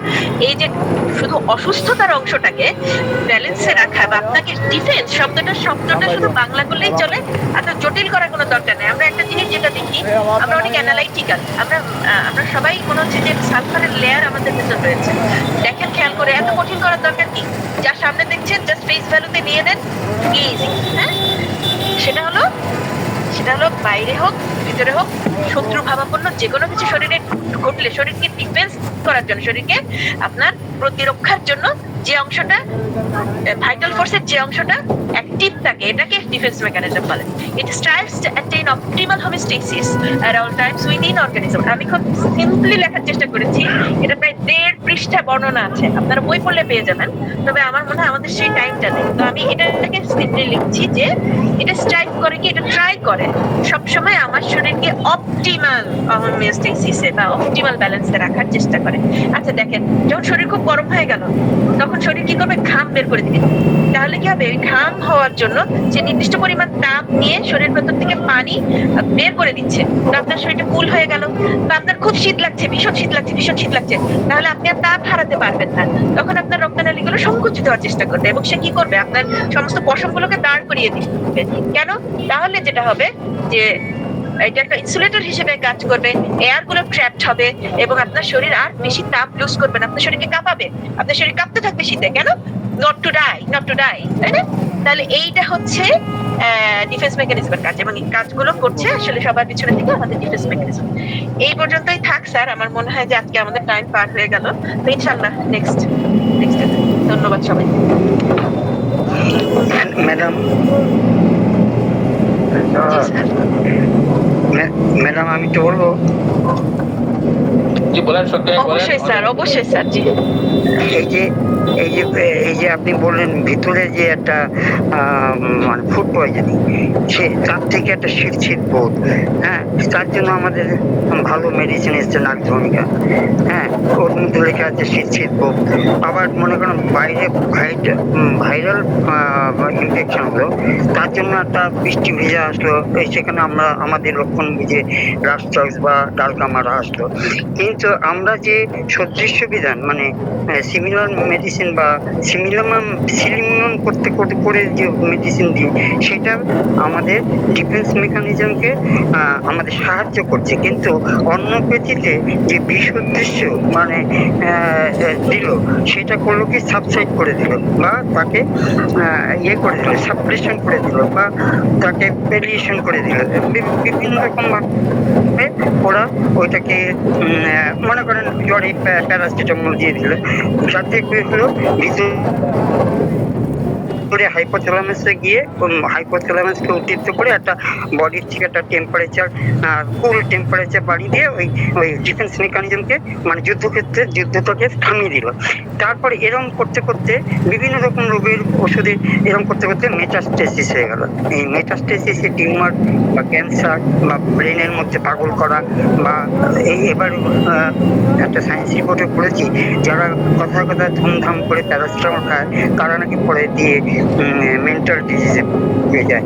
এই যে শুধু অসুস্থতার অংশটাকে ব্যালেন্সে রাখা, বা আপনাকে ডিফেন্স শব্দটা শুধু বাংলা করলেই চলে, এত জটিল করার কোনো দরকার নেই। আমরা একটা জিনিস যেটা দেখি, আমরা অনেক অ্যানালাইটিক্যাল, আমরা সবাই মনে হচ্ছে যে সালফারের লেয়ার আমাদের ভেতর রয়েছে। দেখেন, খেয়াল করে, এত কঠিন করার দরকার কি? যার সামনে দেখছেন জাস্ট ফেস ভ্যালুতে নিয়ে দেন, ইজি। হ্যাঁ, সেটা হলো বাইরে হোক ভিতরে হোক, শত্রু ভাবাপন্ন যে কোনো কিছু শরীরে ঘটলে, শরীরকে ডিফেন্স করার জন্য, শরীরকে আপনার প্রতিরক্ষার জন্য যে অংশটা, ভাইটাল ফোর্সের যে অংশটা অ্যাক্টিভ থাকে, এটাকে ডিফেন্স মেকানিজম বলে। It strives to attain optimal homeostasis at all times within organism. আমি খুব সিম্পলি লেখার চেষ্টা করেছি, এটা প্রায় 1.5 পৃষ্ঠা বর্ণনা আছে, আপনারা বই পড়লে পেয়ে যাবেন। তবে আমার মনে হয় আমাদের সেই টাইমটা নেই, তো আমি এটাকে সিম্পলি লিখছি যে এটা স্ট্রাইভ করে কি, এটা ট্রাই করে সবসময় আমার শরীরকে অপটিমাল হোমিওস্টেসিসে বা অপটিমাল ব্যালেন্সে রাখার চেষ্টা করে। আচ্ছা দেখেন, যখন শরীর খুব গরম হয়ে গেল, তখন তখন শরীর কি করবে, ঘাম বের করে দিবে। তাহলে কি হবে, ওই ঘাম হওয়ার জন্য যে নির্দিষ্ট পরিমাণ তাপ নিয়ে শরীরের ভেতর থেকে পানি বের করে দিচ্ছে, তো আপনার শরীরটা কুল হয়ে গেল। তো আপনার খুব শীত লাগছে, ভীষণ শীত লাগছে, ভীষণ শীত লাগছে, তাহলে আপনি আর তাপ হারাতে পারবেন না। তখন আপনার রক্তনালীগুলো সংকুচিত হওয়ার চেষ্টা করবে এবং সে কি করবে, আপনার সমস্ত পশমগুলোকে দাঁড় করিয়ে দিবে। কেন? তাহলে যেটা হবে যে এটা একটা ইনসুলেটর হিসেবে কাজ করবে, এয়ার গুলো ট্র্যাপড হবে এবং আপনার শরীর আর বেশি তাপ লুজ করবে না, আপনার শরীরকে কাঁপাবে, আপনার শরীর কাঁপতে থাকবে শীতে। কেন? Not to die, not to die, তাই না? তাহলে এইটা হচ্ছে ডিফেন্স মেকানিজমের কাজ, এবং এই কাজগুলো করছে আসলে সবার পিছনে থেকে আমাদের ডিফেন্স মেকানিজম। এই পর্যন্তই থাক স্যার, আমার মনে হয় যে আজকে আমাদের টাইম পার হয়ে গেল। তো ইনশাআল্লাহ নেক্সট ধন্যবাদ সবাই। ম্যাডাম, জি স্যার। ম্যাডাম আমি তো বলবো, কি বলেন সত্যি বলেন। অবশ্যই স্যার, অবশ্যই স্যার, জি। এই যে এই যে আপনি বললেন ভিতরে যে একটা মানে ফুড পয়জনিং, সে তার থেকে একটা শীত বোধ, হ্যাঁ, তার জন্য আমাদের ভালো মেডিসিন এসছে নাগধর্মিকা, হ্যাঁ, ওর মধ্যে লেখা আছে শীত বোধ। আবার মনে করেন বাইরে ভাইরাল ইনফেকশন হলো, তার জন্য একটা বৃষ্টি ভেজা আসলো, সেখানে আমরা আমাদের লক্ষণ বুঝে রাস্টক্স বা ডালকামারা আসলো। কিন্তু আমরা যে সদৃশ্য বিধান মানে সিমিলার মেডিসিন বা সিলিমন করতে করে যে মেডিসিন দিই, সেটা আমাদের ডিফেন্স মেকানিজমকে আমাদের সাহায্য করছে। কিন্তু অন্যপ্যাথিতে যে বিসদৃশ্য মানে দিল, সেটা করলো কি সাবসাইড করে দিল বা তাকে ইয়ে করে দিল, সাপ্রেশন করে দিল বা তাকে ভেরিয়েশন করে দিল, বিভিন্ন রকম ভাবে ওরা ওইটাকে মনে করেন জ্বরে প্যারাসিটামল দিয়ে দিল, যাতে কি হলো ভিতরে হাইপোথ্যালামাসে গিয়ে হাইপোথ্যালামাসকে উত্তেজিত করে একটা বডির থেকে একটা টেম্পারেচার, কুল টেম্পারেচার বাড়িয়ে দিয়ে ওই ডিফেন্স মেকানিজমকে মানে যুদ্ধটাকে থামিয়ে দিল। তারপরে এরকম করতে করতে বিভিন্ন রকম রোগের ওষুধে এরকম করতে করতে মেটাস্টেসিস হয়ে গেল। এই মেটাস্টেসিসে টিউমার বা ক্যান্সার বা ব্রেনের মধ্যে পাগল করা বা এবার একটা সায়েন্স রিপোর্টে পড়েছি, যারা কথা ধুমধাম করে প্যারাসিটামল খায় তারা নাকি পরে দিয়ে মেন্টাল ডিজিজে হয়ে যায়।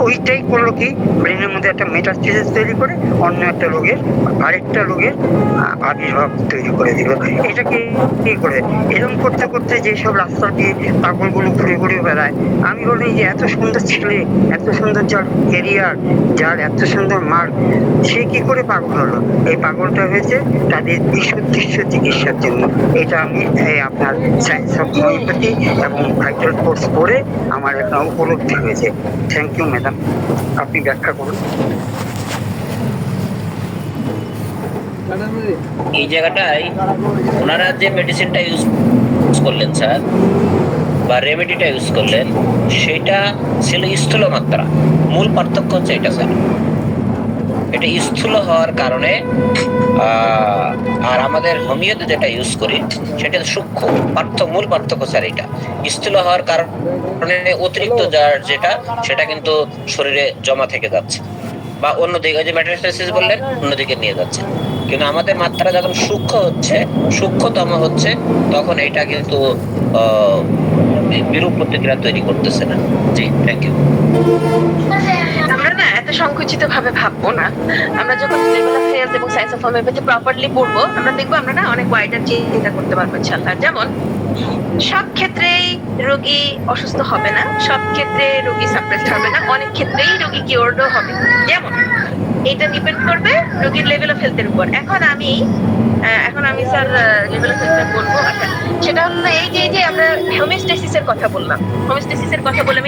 ওইটাই করলো কি, ব্রেনের মধ্যে একটা মেটাস্টেসিস তৈরি করে অন্য একটা রোগের আরেকটা রোগের আবির্ভাব তৈরি করে দিল। এটাকে কি করে এরকম করতে করতে যেসব রাস্তা দিয়ে পাগলগুলো ঘুরে বেড়ায়, আমি বলি যে এত সুন্দর ছেলে, এত সুন্দর যার কেরিয়ার, যার এত সুন্দর মার্ক, সে কি করে পাগল হলো? এই পাগলটা হয়েছে তাদের বিশুদ্ধ চিকিৎসার জন্য। এটা আমি আপনার সায়েন্স অফ হোমিওপ্যাথি এবং ভাইটাল কোর্স পড়ে আমার একটা উপলব্ধি হয়েছে। থ্যাংক ইউ ম্যাডাম, আপনি ব্যাখ্যা করুন। এই জায়গাটায় ওনারা যে মেডিসিনটা ইউজ করলেন স্যার বা রেমেডিটা ইউজ করলেন, সেটা ছিল স্থূল মাত্রা। মূল পার্থক্য হচ্ছে এটা স্যার, এটা স্থূল হওয়ার কারণে আর আমাদের হোমিওতে যেটা ইউজ করি সেটা সূক্ষ্ম। মূল পার্থক্য স্যার এটা। স্থূল হওয়ার কারণে অতিরিক্ত যেটা সেটা কিন্তু শরীরে জমা থেকে যাচ্ছে বা অন্যদিকে, ওই যে মেটাস্টেসিস বললেন, অন্যদিকে নিয়ে যাচ্ছে। কিন্তু আমাদের মাত্রা যখন সূক্ষ্মতম হচ্ছে, তখন এটা কিন্তু বিরূপ প্রতিক্রিয়া তৈরি করতেছে না। জি, থ্যাংক ইউ। আমরা না এত সংকুচিত ভাবে ভাববো না। আমরা যখন লেভেল অফ হেলথ এবং সায়েন্স অফ হোমিওপ্যাথি প্রপারলি পড়বো, আমরা দেখবো আমরা না অনেক ওয়াইডার চিন্তা করতে পারবো ইনশাআল্লাহ। যেমন সব ক্ষেত্রেই রোগী অসুস্থ হবে না, সব ক্ষেত্রে রোগী সাপ্রেসড হবে না, অনেক ক্ষেত্রেই রোগী কিওরডও হবে। যেমন এটা ডিপেন্ড করবে রোগীর লেভেল অফ হেলথের উপর। এখন আমি স্যার লেভেল অফ হেলথ বলবো। আচ্ছা, সেটা হলো এই যে আমরা হোমিওস্টেসিসের কথা বললাম,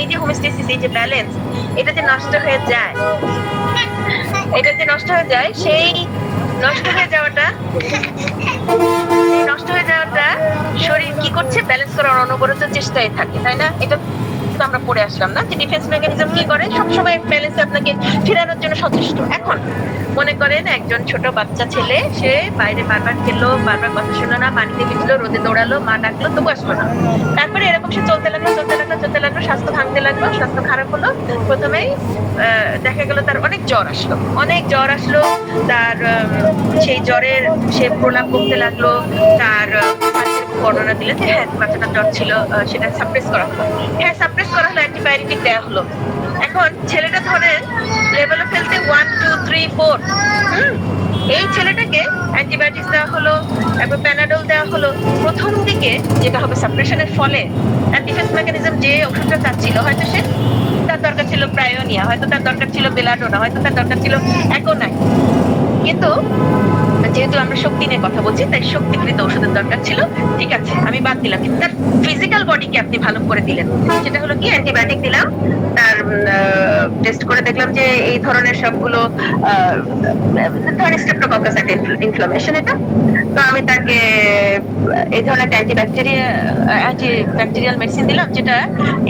এই যে হোমিওস্টেসিস, এই যে ব্যালেন্স, এটা যে নষ্ট হয়ে যায়, সেই নষ্ট হয়ে যাওয়াটা শরীর কি করছে, ব্যালেন্স করার অনবরত চেষ্টায় থাকে, তাই না? এটা তো আমরা পড়ে আসলাম না যে ডিফেন্স মেকানিজম কি করে, সবসময় ব্যালেন্স আপনাকে ফেরানোর জন্য সচেষ্ট। এখন মনে করেন একজন ছোট বাচ্চা ছেলে, সে বাইরে বারবার খেললো, বারবার কথা শুনলো না, পানিতে ভিজলো, রোদে দৌড়ালো, মা ডাকলো, তবু আসলো না। তারপরে এরকম সে চলতে লাগলো, স্বাস্থ্য ভাঙতে লাগলো, স্বাস্থ্য খারাপ হলো। প্রথমেই দেখা গেল তার অনেক জ্বর আসলো, তার সেই জ্বরের সে প্রলাপ করতে লাগলো, তার বর্ণনা দিলেন যে হ্যাঁ বাচ্চাটার জ্বর ছিল, সেটা সাপ্রেস করা হলো। হ্যাঁ সাপ্রেস করা হলো, অ্যান্টিবায়োটিক দেওয়া হলো। এখন ছেলেটা ধরেন লেভেল অফ হেলথে 1 2 3 4, এই ছেলেটাকে অ্যান্টিবায়োটিক্স দেওয়া হলো, তারপর প্যানাডল দেওয়া হলো। প্রথম দিকে যেটা হবে সাপ্রেশনের ফলে ডিফেন্স মেকানিজম যে ওষুধটা চাচ্ছিল, হয়তো সে তার দরকার ছিল প্রায়োনিয়া, হয়তো তার দরকার ছিল বেলাডোনা, হয়তো তার দরকার ছিল অ্যাকোনাইট, কিন্তু যেহেতু আমরা শক্তি নিয়ে কথা বলছি তাই শক্তিকৃত ওষুধের দরকার ছিল। ঠিক আছে, আমি বাদ দিলাম, কিন্তু তার ফিজিক্যাল বডিকে আপনি ভালো করে দিলেন। সেটা হলো কি, অ্যান্টিবায়োটিক দিলাম, তার টেস্ট করে দেখলাম যে এই ধরনের সবগুলো ধরেন স্ট্রেপ্টোককাস একটা ইনফ্লামেশন এটা, তো আমি তাকে এই ধরনের অ্যান্টিব্যাকটেরিয়াল মেডিসিন দিলাম যেটা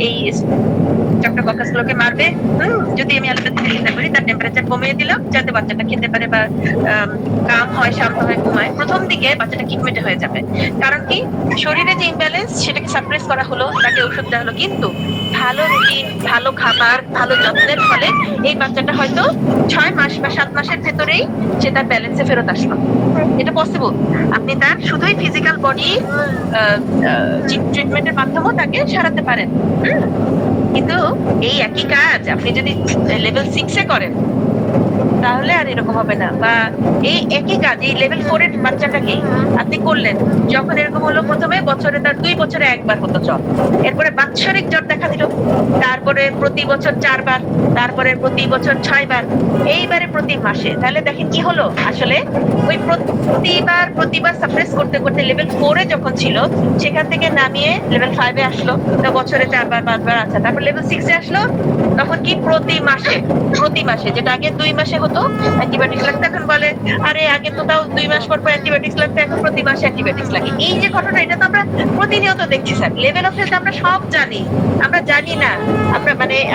এই স্ট্রেপ্টোককাস গুলোকে মারবে। যদি আমি অ্যালোপ্যাথি চিকিৎসা করি তার টেম্পারেচার কমিয়ে দিলাম যাতে বাচ্চাটা খেতে পারে বা কাম হয়, শান্ত হয়, ঘুমায়। প্রথম দিকে বাচ্চাটা কিটমেটে হয়ে যাবে, কারণ কি শরীরে যে ইমব্যালেন্স সেটাকে সাপ্রেস করা হলো, তাকে ওষুধ দেওয়া হলো, কিন্তু ভালো রুটিন, ভালো খাবার, ভালো যত্নের ফলে এই বাচ্চাটা হয়তো 6 মাস বা 7 মাসের ভেতরেই সে তার ব্যালেন্সে ফেরত আসলো। এটা পসিবল। আপনি তার শুধুই ফিজিক্যাল বডি ট্রিটমেন্টের মাধ্যমেও তাকে সারাতে পারেন। কিন্তু এই একই কাজ আপনি যদি লেভেল 6 করেন তাহলে আর এরকম হবে না। বা এই একই কাজ এই লেভেল 4 এর বাচ্চাটাকে আপনি করলেন, যখন এরকম হলো প্রথমে বছরে তার 2 বছরে একবার হতো জ্বর, এরপরে বাৎসরিক জ্বর দেখা দিল, তারপরে প্রতি বছর 4 বার, তারপরে প্রতি বছর 6 বার, এইবারে প্রতি মাসে। তাহলে দেখেন কি হলো, আসলে ওই প্রতিবার সাপ্রেস করতে করতে লেভেল 4 এ যখন ছিল সেখান থেকে নামিয়ে লেভেল 5 এ আসলো, তো বছরে 4 বার 5 বার। আচ্ছা, তারপর লেভেল 6 এ আসলো, তখন কি প্রতি মাসে, যেটা আগে 2 মাসে হতো অ্যান্টিবায়োটিক্স লাগতো, এখন বলে আরে আগে তো তাও 2 মাস পর পর অ্যান্টিবায়োটিক্স লাগতো, এখন প্রতি মাসে অ্যান্টিবায়োটিক্স লাগে। এই যে ঘটনা, এটা তো আমরা প্রতিনিয়ত দেখছি স্যার। লেভেল অফ হেলথ আমরা সব জানি, আমরা জানি না,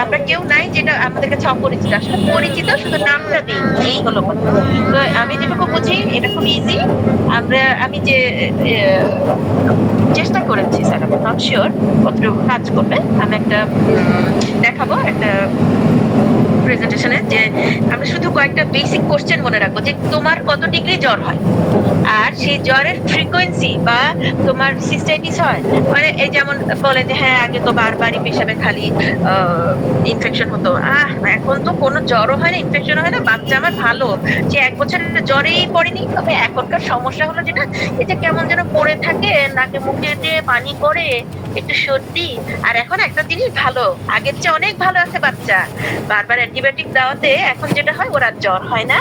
আমরা কেউ নাই যেটা আমাদের কাছে অপরিচিত, আসলে পরিচিত, শুধু নামটা দিই, এই হলো কথা। তো আমি যেটুকু বুঝি এটা খুব ইজি। আমি যে চেষ্টা করেছি স্যার, আমি নট শিওর কতটুকু কাজ করবে। আমি একটা দেখাবো একটা প্রেজেন্টেশনে, যে আমরা শুধু কয়েকটা বেসিক কোশ্চেন মনে রাখবো যে তোমার কত ডিগ্রি জ্বর হয়, আর সেই জ্বরের ফ্রিকোয়েন্সি, বা তোমার সিস্টাইটিস হয়, মানে এই যেমন বলে যে হ্যাঁ আগে তো বারবারই পেশাবে খালি ইনফেকশন হতো, এখন তো কোনো জ্বরও হয় না, ইনফেকশন হয় না, বাচ্চা আমার ভালো, যে 1 বছরের জ্বরেই পড়েনি। তবে এখনকার সমস্যা হলো যেটা, এটা কেমন যেন পড়ে থাকে, নাকে মুখে দিয়ে পানি পড়ে, একটু সর্দি। আর এখন একটা জিনিস ভালো, আগের চেয়ে অনেক ভালো আছে বাচ্চা, বারবার অ্যান্টিবায়োটিক দেওয়াতে এখন যেটা হয় ওর আর জ্বর হয় না।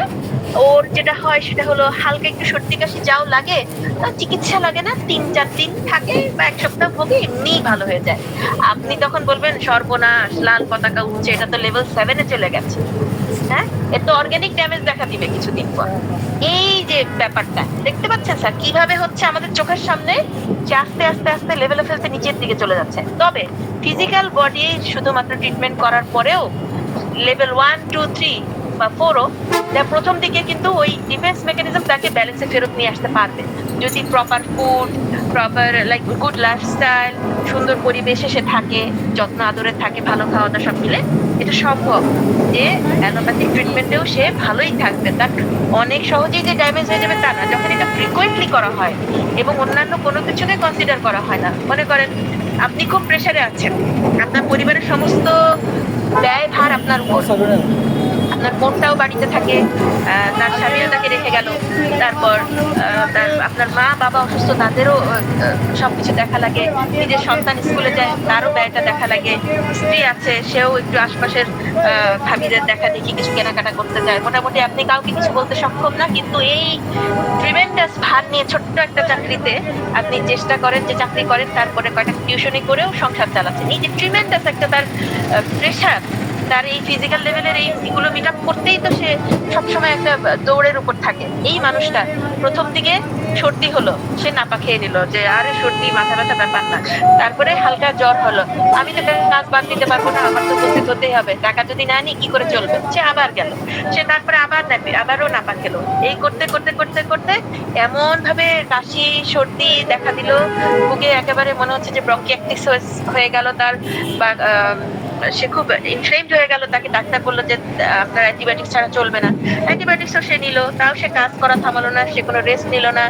ওর যেটা হয় সেটা হলো হালকা একটু সর্দি কাশি যাও লাগে, চিকিৎসা লাগে না, 3-4 দিন থাকে বা 1 সপ্তাহ ভোগে, এমনি ভালো হয়ে যায়। আপনি তখন বলবেন সর্বনাশ, লাল পতাকা উঠছে, এটা তো লেভেল 7 এ চলে গেছে। হ্যাঁ, এর তো অর্গানিক ড্যামেজ দেখা দিবে কিছুদিন পর। এই যে ব্যাপারটা দেখতে পাচ্ছেন স্যার কিভাবে হচ্ছে আমাদের চোখের সামনে, যে আস্তে আস্তে আস্তে লেভেল অফ হেলথ নিচের দিকে চলে যাচ্ছে। তবে ফিজিক্যাল বডি শুধুমাত্র ট্রিটমেন্ট করার পরেও লেভেল 1 2 3 বা 4 ও প্রথম দিকে কিন্তু ওই ডিফেন্স মেকানিজম তাকে ব্যালেন্সে ফেরত নিয়ে আসতে পারবে, যদি proper food, proper like good lifestyle, সুন্দর পরিবেশে সে থাকে, যত্ন আদরে থাকে, ভালো খাওয়া দাওয়া সব মিলে এটা সম্ভব যে অ্যালোপ্যাথিক ট্রিটমেন্টেও সে ভালোই থাকবে। তার অনেক সহজেই যে ড্যামেজ হয়ে যাবে তা না, যখন এটা ফ্রিকোয়েন্টলি করা হয় এবং অন্যান্য কোনো কিছুকে কনসিডার করা হয় না। মনে করেন আপনি খুব প্রেসারে আছেন, আপনার পরিবারের সমস্ত ব্যয় ভার আপনার উপর, আপনার বোনটাও বাড়িতে থাকে, তার স্বামীও তাকে রেখে গেল, তারপর আপনার মা বাবা অসুস্থ, তাদেরও সবকিছু দেখা লাগে, নিজের সন্তান স্কুলে যায় তারও ব্যয়টা দেখা লাগে, স্ত্রী আছে সেও একটু আশপাশের ভাবিদের দেখা দেখি কিছু কেনাকাটা করতে যায়। মোটামুটি আপনি কাউকে কিছু বলতে সক্ষম না, কিন্তু এই ট্রিমেন্ডাস ভার নিয়ে ছোট্ট একটা চাকরিতে আপনি চেষ্টা করেন যে চাকরি করেন, তারপরে কয়টা টিউশনি করেও সংসার চালাচ্ছেন। এই যে ট্রিমেন্ডাস একটা তার প্রেশার, তার এই ফিজিক্যাল লেভেলের এইগুলো মিট আপ করতেই তো সে সবসময় একটা দৌড়ের উপর থাকে। এই মানুষটা প্রথম দিকে সর্দি হলো, সে নাপা খেয়ে নিল যে আরে সর্দি মাথা ব্যথা ব্যাপার না, তারপরে হালকা জ্বর হলো, আমি তো কাজ বাদ দিতে পারবো না, আমার তো উপস্থিত হতেই হবে, টাকা যদি না নি কি করে চলবে, সে আবার গেল, সে তারপরে আবার নাপি, আবারও নাপা খেলো, এই করতে করতে করতে করতে এমন ভাবে কাশি সর্দি দেখা দিল, বুকে একেবারে মনে হচ্ছে যে ব্রঙ্কিয়াইটিস হয়ে গেল তার, বা সে খুব ইনফ্লেমড হয়ে গেল। তাকে ডাক্তার বললো যে আপনার অ্যান্টিবায়োটিক্স ছাড়া চলবে না, অ্যান্টিবায়োটিক্সও সে নিল, তাও সে কাজ করা থামালো না, সে কোনো রেস্ট নিল না,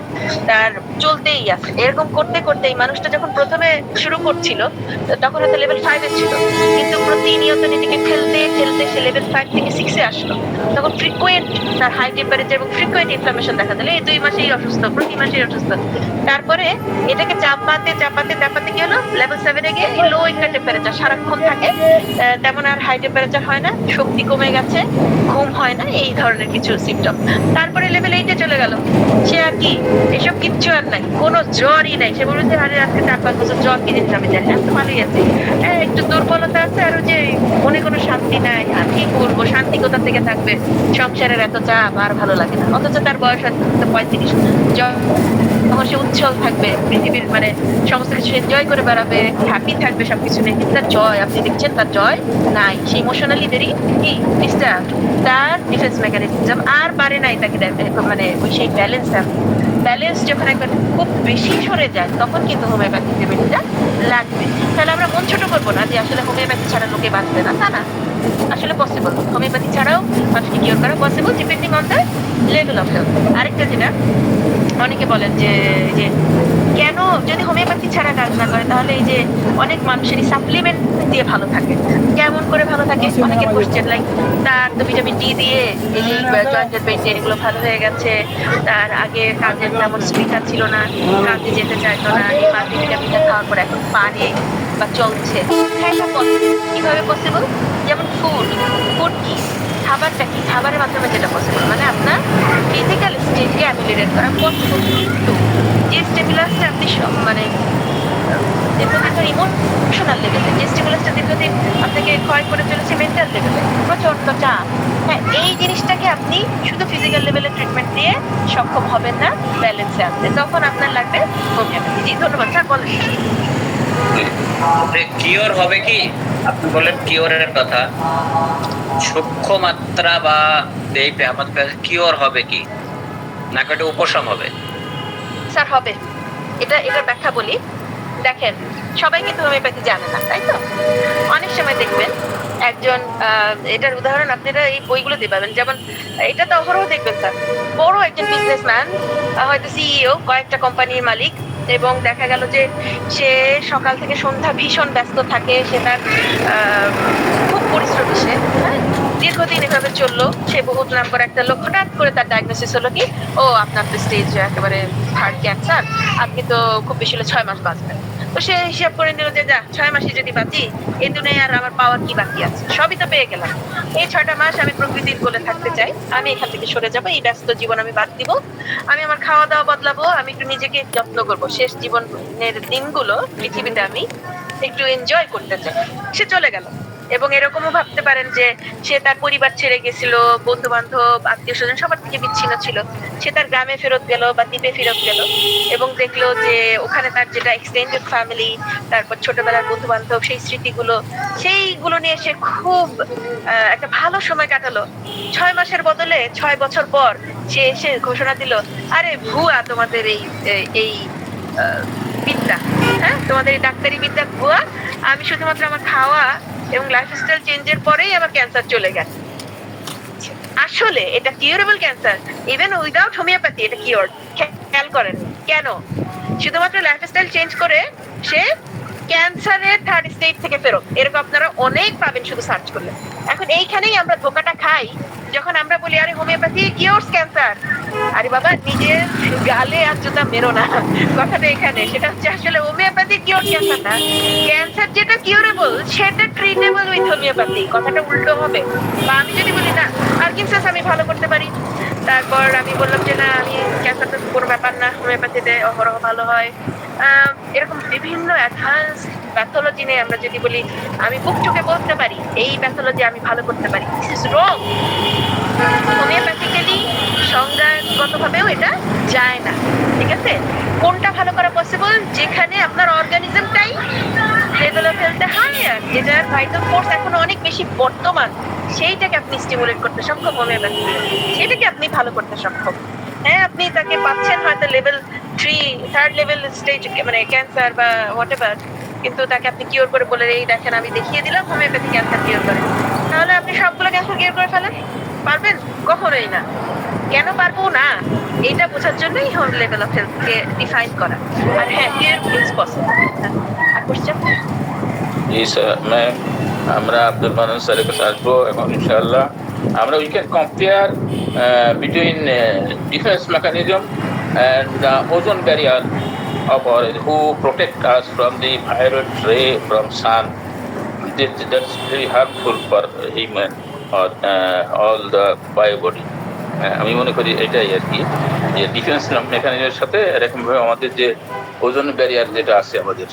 তার চলতেই আছে। এরকম করতে করতে এই মানুষটা যখন প্রথমে শুরু করছিল তখন হয়তো লেভেল 5 এ ছিল, কিন্তু প্রতিনিয়ত নিজেকে ঠেলতে ঠেলতে সে লেভেল 5 থেকে 6 এ আসলো। তখন ফ্রিকোয়েন্ট তার হাই টেম্পারেচার এবং ফ্রিকোয়েন্ট ইনফ্লামেশন দেখা দিল। এই 2 মাসেই অসুস্থ, প্রতি মাসেই অসুস্থ। তারপরে এটাকে চাপাতে চাপাতে চাপাতে কি হলো, লেভেল 7 এ গিয়ে লো একটা টেম্পারেচার সারাক্ষণ থাকে, তেমন আর হাই টেম্পারেচার হয় না, শক্তি কমে গেছে, ঘুম হয় না, এই ধরনের কিছু সিমটম। তারপরে লেভেল 8 এ চলে গেল, সে আর কি এসব কিচ্ছু আর নাই, কোনো জ্বরই নাই। সে বলছে আরে আজকে 4-5 বছর জ্বর কি জিনিস আমি জানি না, তো ভালোই আছে, একটু দুর্বলতা আছে, আর ওই যে মনে কোনো শান্তি নাই, আর কি করবো, শান্তি কোথা থেকে থাকবে, সংসারের এত চাপ, আর ভালো লাগে না। অথচ তার বয়স হয়তো 35, তখন সে উচ্ছল থাকবে, পৃথিবীর মানে সমস্ত কিছু এনজয় করে বেড়াবে, হ্যাপি থাকবে সবকিছু নিয়ে। কিন্তু তার জয়, আপনি দেখছেন তার জয় নাই, সে ইমোশনালি ভেরি কি ডিস্টার্ব, তার ডিফেন্স মেকানিজম আর পারে নাই তাকে মানে ওই সেই ব্যালেন্স যখন একবার খুব বেশি সরে যায় তখন কিন্তু হোমিওপ্যাথি রেমেডিটা লাগবে। তাহলে আমরা মন ছোট করবো না যে আসলে হোমিওপ্যাথি ছাড়া লোকে বাঁচবে না, তা না, আসলে পসিবল। হোমিওপ্যাথি ছাড়াও মানুষকে কিওর করা possible, depending on the level of health. আরেকটা যেটা অনেকে বলেন যে কেন যদি হোমিওপ্যাথি ছাড়া কাজ না করে, তাহলে এই যে অনেক মানুষেরই সাপ্লিমেন্ট দিয়ে ভালো থাকে। কেমন করে ভালো থাকে অনেকে কোশ্চেন, লাইক তার তো ভিটামিন ডি দিয়ে এই জয়েন্টের পেইন এগুলো ভালো হয়ে গেছে, তার আগে কাজের তেমন স্পিকার ছিল না, কাজে যেতে চাইতো না, এই মাল্টিভিটামিনটা খাওয়ার পর এখন পারে বা চলছে। হ্যাঁ, এটা কিভাবে পসিবল? যেমন ফুড কি, খাবারটা কি, খাবারের মাধ্যমে যেটা পসিবল, মানে আপনার ফিজিক্যাল স্টেজকে অ্যামিলিয়েট করা পসিবল। কিন্তু যে স্টেবিলাসটা আপনি মানে দীর্ঘদিন ধরে ইমোশনাল লেভেলে, যে স্টেবিলাসটা দীর্ঘদিন আপনাকে ক্ষয় করে চলেছে মেন্টাল লেভেলে, প্রচন্ড চাপ, হ্যাঁ, এই জিনিসটাকে আপনি শুধু ফিজিক্যাল লেভেলে ট্রিটমেন্ট দিয়ে সক্ষম হবেন না ব্যালেন্সে আনতে, তখন আপনার লাগবে হোমিওপ্যাথি। জি ধন্যবাদ স্যার, বলেন। কিওর হবে কি, আপনি বলেন কিওরের কথা, সূক্ষ্ম মাত্রা বা এইটা আমাদের কিওর হবে কি না, এটা উপশম হবে? স্যার হবে, এটার ব্যাখ্যা বলি। দেখেন, সবাই কিন্তু হোমিওপ্যাথি জানে না, তাই তো? অনেক সময় দেখবেন একজন, এটার উদাহরণ আপনারা এই বইগুলো দিয়ে পাবেন, যেমন এটা তো অহরহ দেখবেন স্যার, বড় একজন বিজনেসম্যান, হয়তো সিইও, কয়েকটা কোম্পানির মালিক, এবং দেখা গেল যে সে সকাল থেকে সন্ধ্যা ভীষণ ব্যস্ত থাকে, সে তার খুব পরিশ্রমী, সে হ্যাঁ দীর্ঘদিন এভাবে চললো, সে বহুত নাম করে একটা লোক, হঠাৎ করে তার ডায়াগনোসিস হলো কি, ও আপনার তো স্টেজ একেবারে 3rd ক্যান্সার, আপনি তো খুব বেশি হলে 6 মাস বাঁচবেন। তো সে হিসাব করে নিল যে যা 6 মাসে যদি বাঁচি, এই দুনিয়ায় আর আমার পাওয়ার কি বাকি আছে, সবই তো পেয়ে গেলাম, এই 6টা মাস আমি প্রকৃতির কোলে থাকতে চাই, আমি এখান থেকে সরে যাবো, এই ব্যস্ত জীবন আমি বাদ দিব, আমি আমার খাওয়া দাওয়া বদলাবো, আমি একটু নিজেকে যত্ন করবো, শেষ জীবনের দিনগুলো পৃথিবীতে আমি একটু এনজয় করতে চাই। সে চলে গেল। এবং এরকমও ভাবতে পারেন যে সে তার পরিবার ছেড়ে গেছিল, বন্ধু বান্ধব আত্মীয় স্বজন সবার থেকে বিচ্ছিন্ন ছিল, সে তার গ্রামে ফেরত গেল বা দ্বীপে ফেরত গেল, এবং দেখলো যে ওখানে তার যেটা এক্সটেন্ডেড ফ্যামিলি, তারপর ছোটবেলার বন্ধু বান্ধব, সেই স্মৃতিগুলো, সেইগুলো নিয়ে সে খুব একটা ভালো সময় কাটালো। 6 মাসের বদলে 6 বছর পর সে এসে ঘোষণা দিল, আরে ভুয়া তোমাদের এই বিদ্যা, হ্যাঁ তোমাদের এই ডাক্তারি বিদ্যা ভুয়া, আমি শুধুমাত্র আমার খাওয়া এবং লাইফস্টাইল চেঞ্জের পরেই আমার ক্যান্সার চলে গেছে। আসলে এটা curable cancer, even without homeopathy এটা কিওর। খেয়াল করেন কেন, শুধুমাত্র লাইফস্টাইল চেঞ্জ করে সে ক্যান্সারের 3rd স্টেজ থেকে ফেরত, এরকম আপনারা অনেক পাবেন শুধু সার্চ করলে। এখন এইখানেই আমরা ধোকাটা খাই, যখন আমরা বলি আরে হোমিওপ্যাথি কিওরস ক্যান্সার। আরে বাবা, নিজের গালে আর জুতা মেরো না, কথাটা এখানে। সেটা হচ্ছে আসলে হোমিওপ্যাথি কিওর ক্যান্সার না, ক্যান্সার যেটা কিউরেবল সেটা ট্রিটেবল উইথ হোমিওপ্যাথি, কথাটা উল্টো হবে। বা আমি যদি বলি না পারকিনসন্স আমি ভালো করতে পারি, তারপর আমি বললাম যে না আমি ক্যান্সার তো কোনো ব্যাপার না, হোমিওপ্যাথিতে অহরহ ভালো হয়, এরকম বিভিন্ন অ্যাডভান্স প্যাথোলজি নিয়ে আমরা যদি বলি আমি বুক চুকে বলতে পারি এই প্যাথোলজি আমি ভালো করতে পারি, দিস ইজ রং। হোমিওপ্যাথিক্যালি সংজ্ঞাগতভাবেও এটা যায় না, ঠিক আছে? কোনটা ভালো করা পসিবল, যেখানে আপনার অর্গানিজমটাই লেভেল অফ হেলথে হায়ার, যেটার ভাইটাল ফোর্স এখন অনেক বেশি বর্তমান, সেইটাকে আপনি স্টিমুলেট করতে সক্ষম হোমিওপ্যাথি, সেটাকে আপনি ভালো করতে সক্ষম। হ্যাঁ, আপনি তাকে পাচ্ছেন হয়তো লেভেল 3rd লেভেল স্টেজ মানে ক্যান্সার বা হোয়াট এভার, কিন্তু তাকে আপনি কিওর করে বলে এই দেখেন আমি দেখিয়ে দিলাম হোমিওপ্যাথি ক্যান্সার কিওর করে, তাহলে আপনি সবগুলো ক্যান্সার কিওর করে ফেলেন পারবেন? কখনোই না। কেন পারবো না এটা বোঝার জন্যই হোম লেভেল অফ হেলথ কে ডিফাইন করা। আর হ্যাঁ, হিয়ার ইজ পসিবল। আর কোশ্চেন? জি স্যার, আমরা আব্দুল মান্নান স্যারের কাছে আসবো এবং ইনশাআল্লাহ আমরা we can compare between defence mechanism and the ozone barrier of our who protect us from the violet ray from sun. That's very harmful for human or all the bio body. আমি মনে করি এটাই আর কি, যে ডিফেন্স মেকানিজমের সাথে এরকমভাবে আমাদের যে ওজোন ব্যারিয়ার যেটা আছে আমাদের,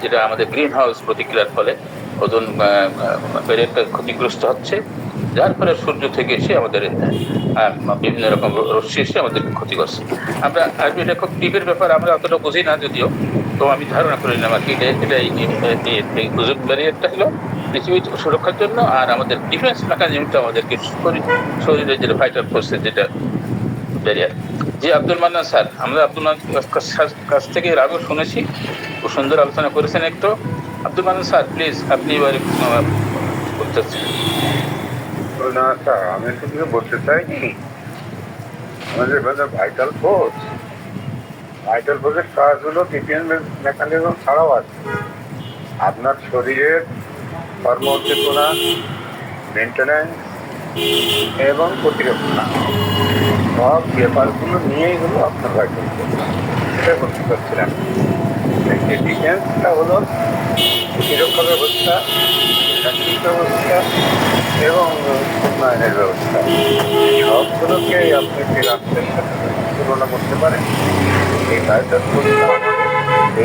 যেটা আমাদের গ্রিন হাউস প্রতিক্রিয়ার ফলে ওজোন ব্যারিয়ারটা ক্ষতিগ্রস্ত হচ্ছে, যার ফলে সূর্য থেকে এসে আমাদের বিভিন্ন রকম রশ্মি এসে আমাদেরকে ক্ষতি করছে। আমরা এটা খুব টিপের ব্যাপার, আমরা অতটা বুঝি না যদিও, তো আমি ধারণা করি না আর কি এটা এই ওজোন ব্যারিয়ারটা হলো পৃথিবীর সুরক্ষার জন্য, আর আমাদের ডিফেন্স মেকানিজমটা আমাদেরকে শরীরের যেটা ভাইটাল ফোর্সের যেটা ব্যারিয়ার। জি আব্দুল মান্নান স্যার, আমরা আব্দুল মান্নান কাছ থেকে এর আগেও শুনেছি, খুব সুন্দর আলোচনা করেছেন একটু। আব্দুল মান্নান স্যার প্লিজ আপনি এবারে বলতেছেন। না স্যার, আমি তো কিছু বলতে চাইনি। আমাদের ভাইটাল ফোর্সের কাজ হলো ডিফেন্স মেকানিজম ছাড়াও আছে আপনার শরীরের কর্মচেতনা, মেনটেন্যান্স এবং প্রতিরক্ষা, সব ব্যাপারগুলো নিয়েই হলো আপনার ভাইটাল ফোর্স। সেটাই বলতে চাচ্ছিলাম। ডিফেন্সটা হলো প্রতিরক্ষা ব্যবস্থা, রাজনৈতিক ব্যবস্থা এবং উন্নয়নের ব্যবস্থা, সবগুলোকে আপনি কি রাষ্ট্রের সাথে তুলনা করতে পারেন? এই ভাইটাল ফোর্সটা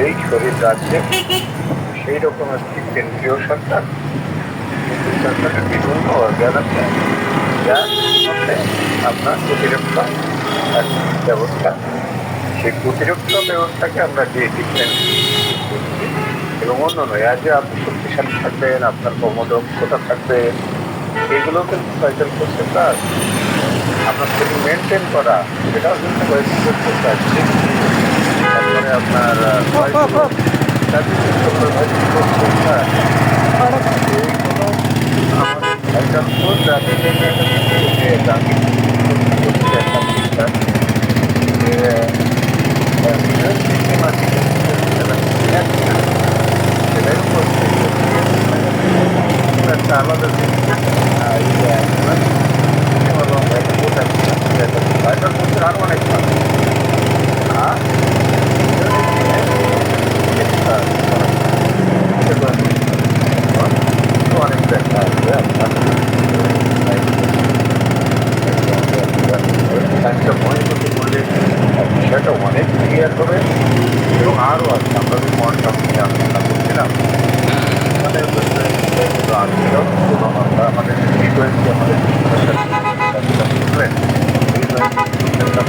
এই শরীর রাজ্যে সেই রকম একটি কেন্দ্রীয় সরকার, সরকারের বিভিন্ন অর্গান আছে যার মধ্যে আপনার প্রতিরক্ষা ব্যবস্থা, সেই প্রতিরক্ষা ব্যবস্থাকে আমরা যে ডিফেন্স করছি এবং অন্য নয়, আজ আপনি শক্তিশালী থাকবেন, আপনার কর্মদক্ষতা থাকবে, এগুলো কিন্তু ভাইটাল ফোর্সের কাজ। আপনার শরীর মেনটেন করা, সেটাও কিন্তু ভাইটাল ফোর্সের কাজ। তারপরে আপনার এইগুলো আমাদের ভাইটাল ফোর্স আলাদা ভাইটাল ফোর্সের আরো অনেক কাজ। আর অনেক দেখা আসবে আপনার একটা মনে করতে বললে বিষয়টা অনেক ক্লিয়ার হবে এবং আরও আছে। আমরা যে মনটা নিয়ে আলোচনা করছিলাম মানে আসছিলাম এবং আমরা আমাদের ফ্রিকোয়েন্সি আমাদের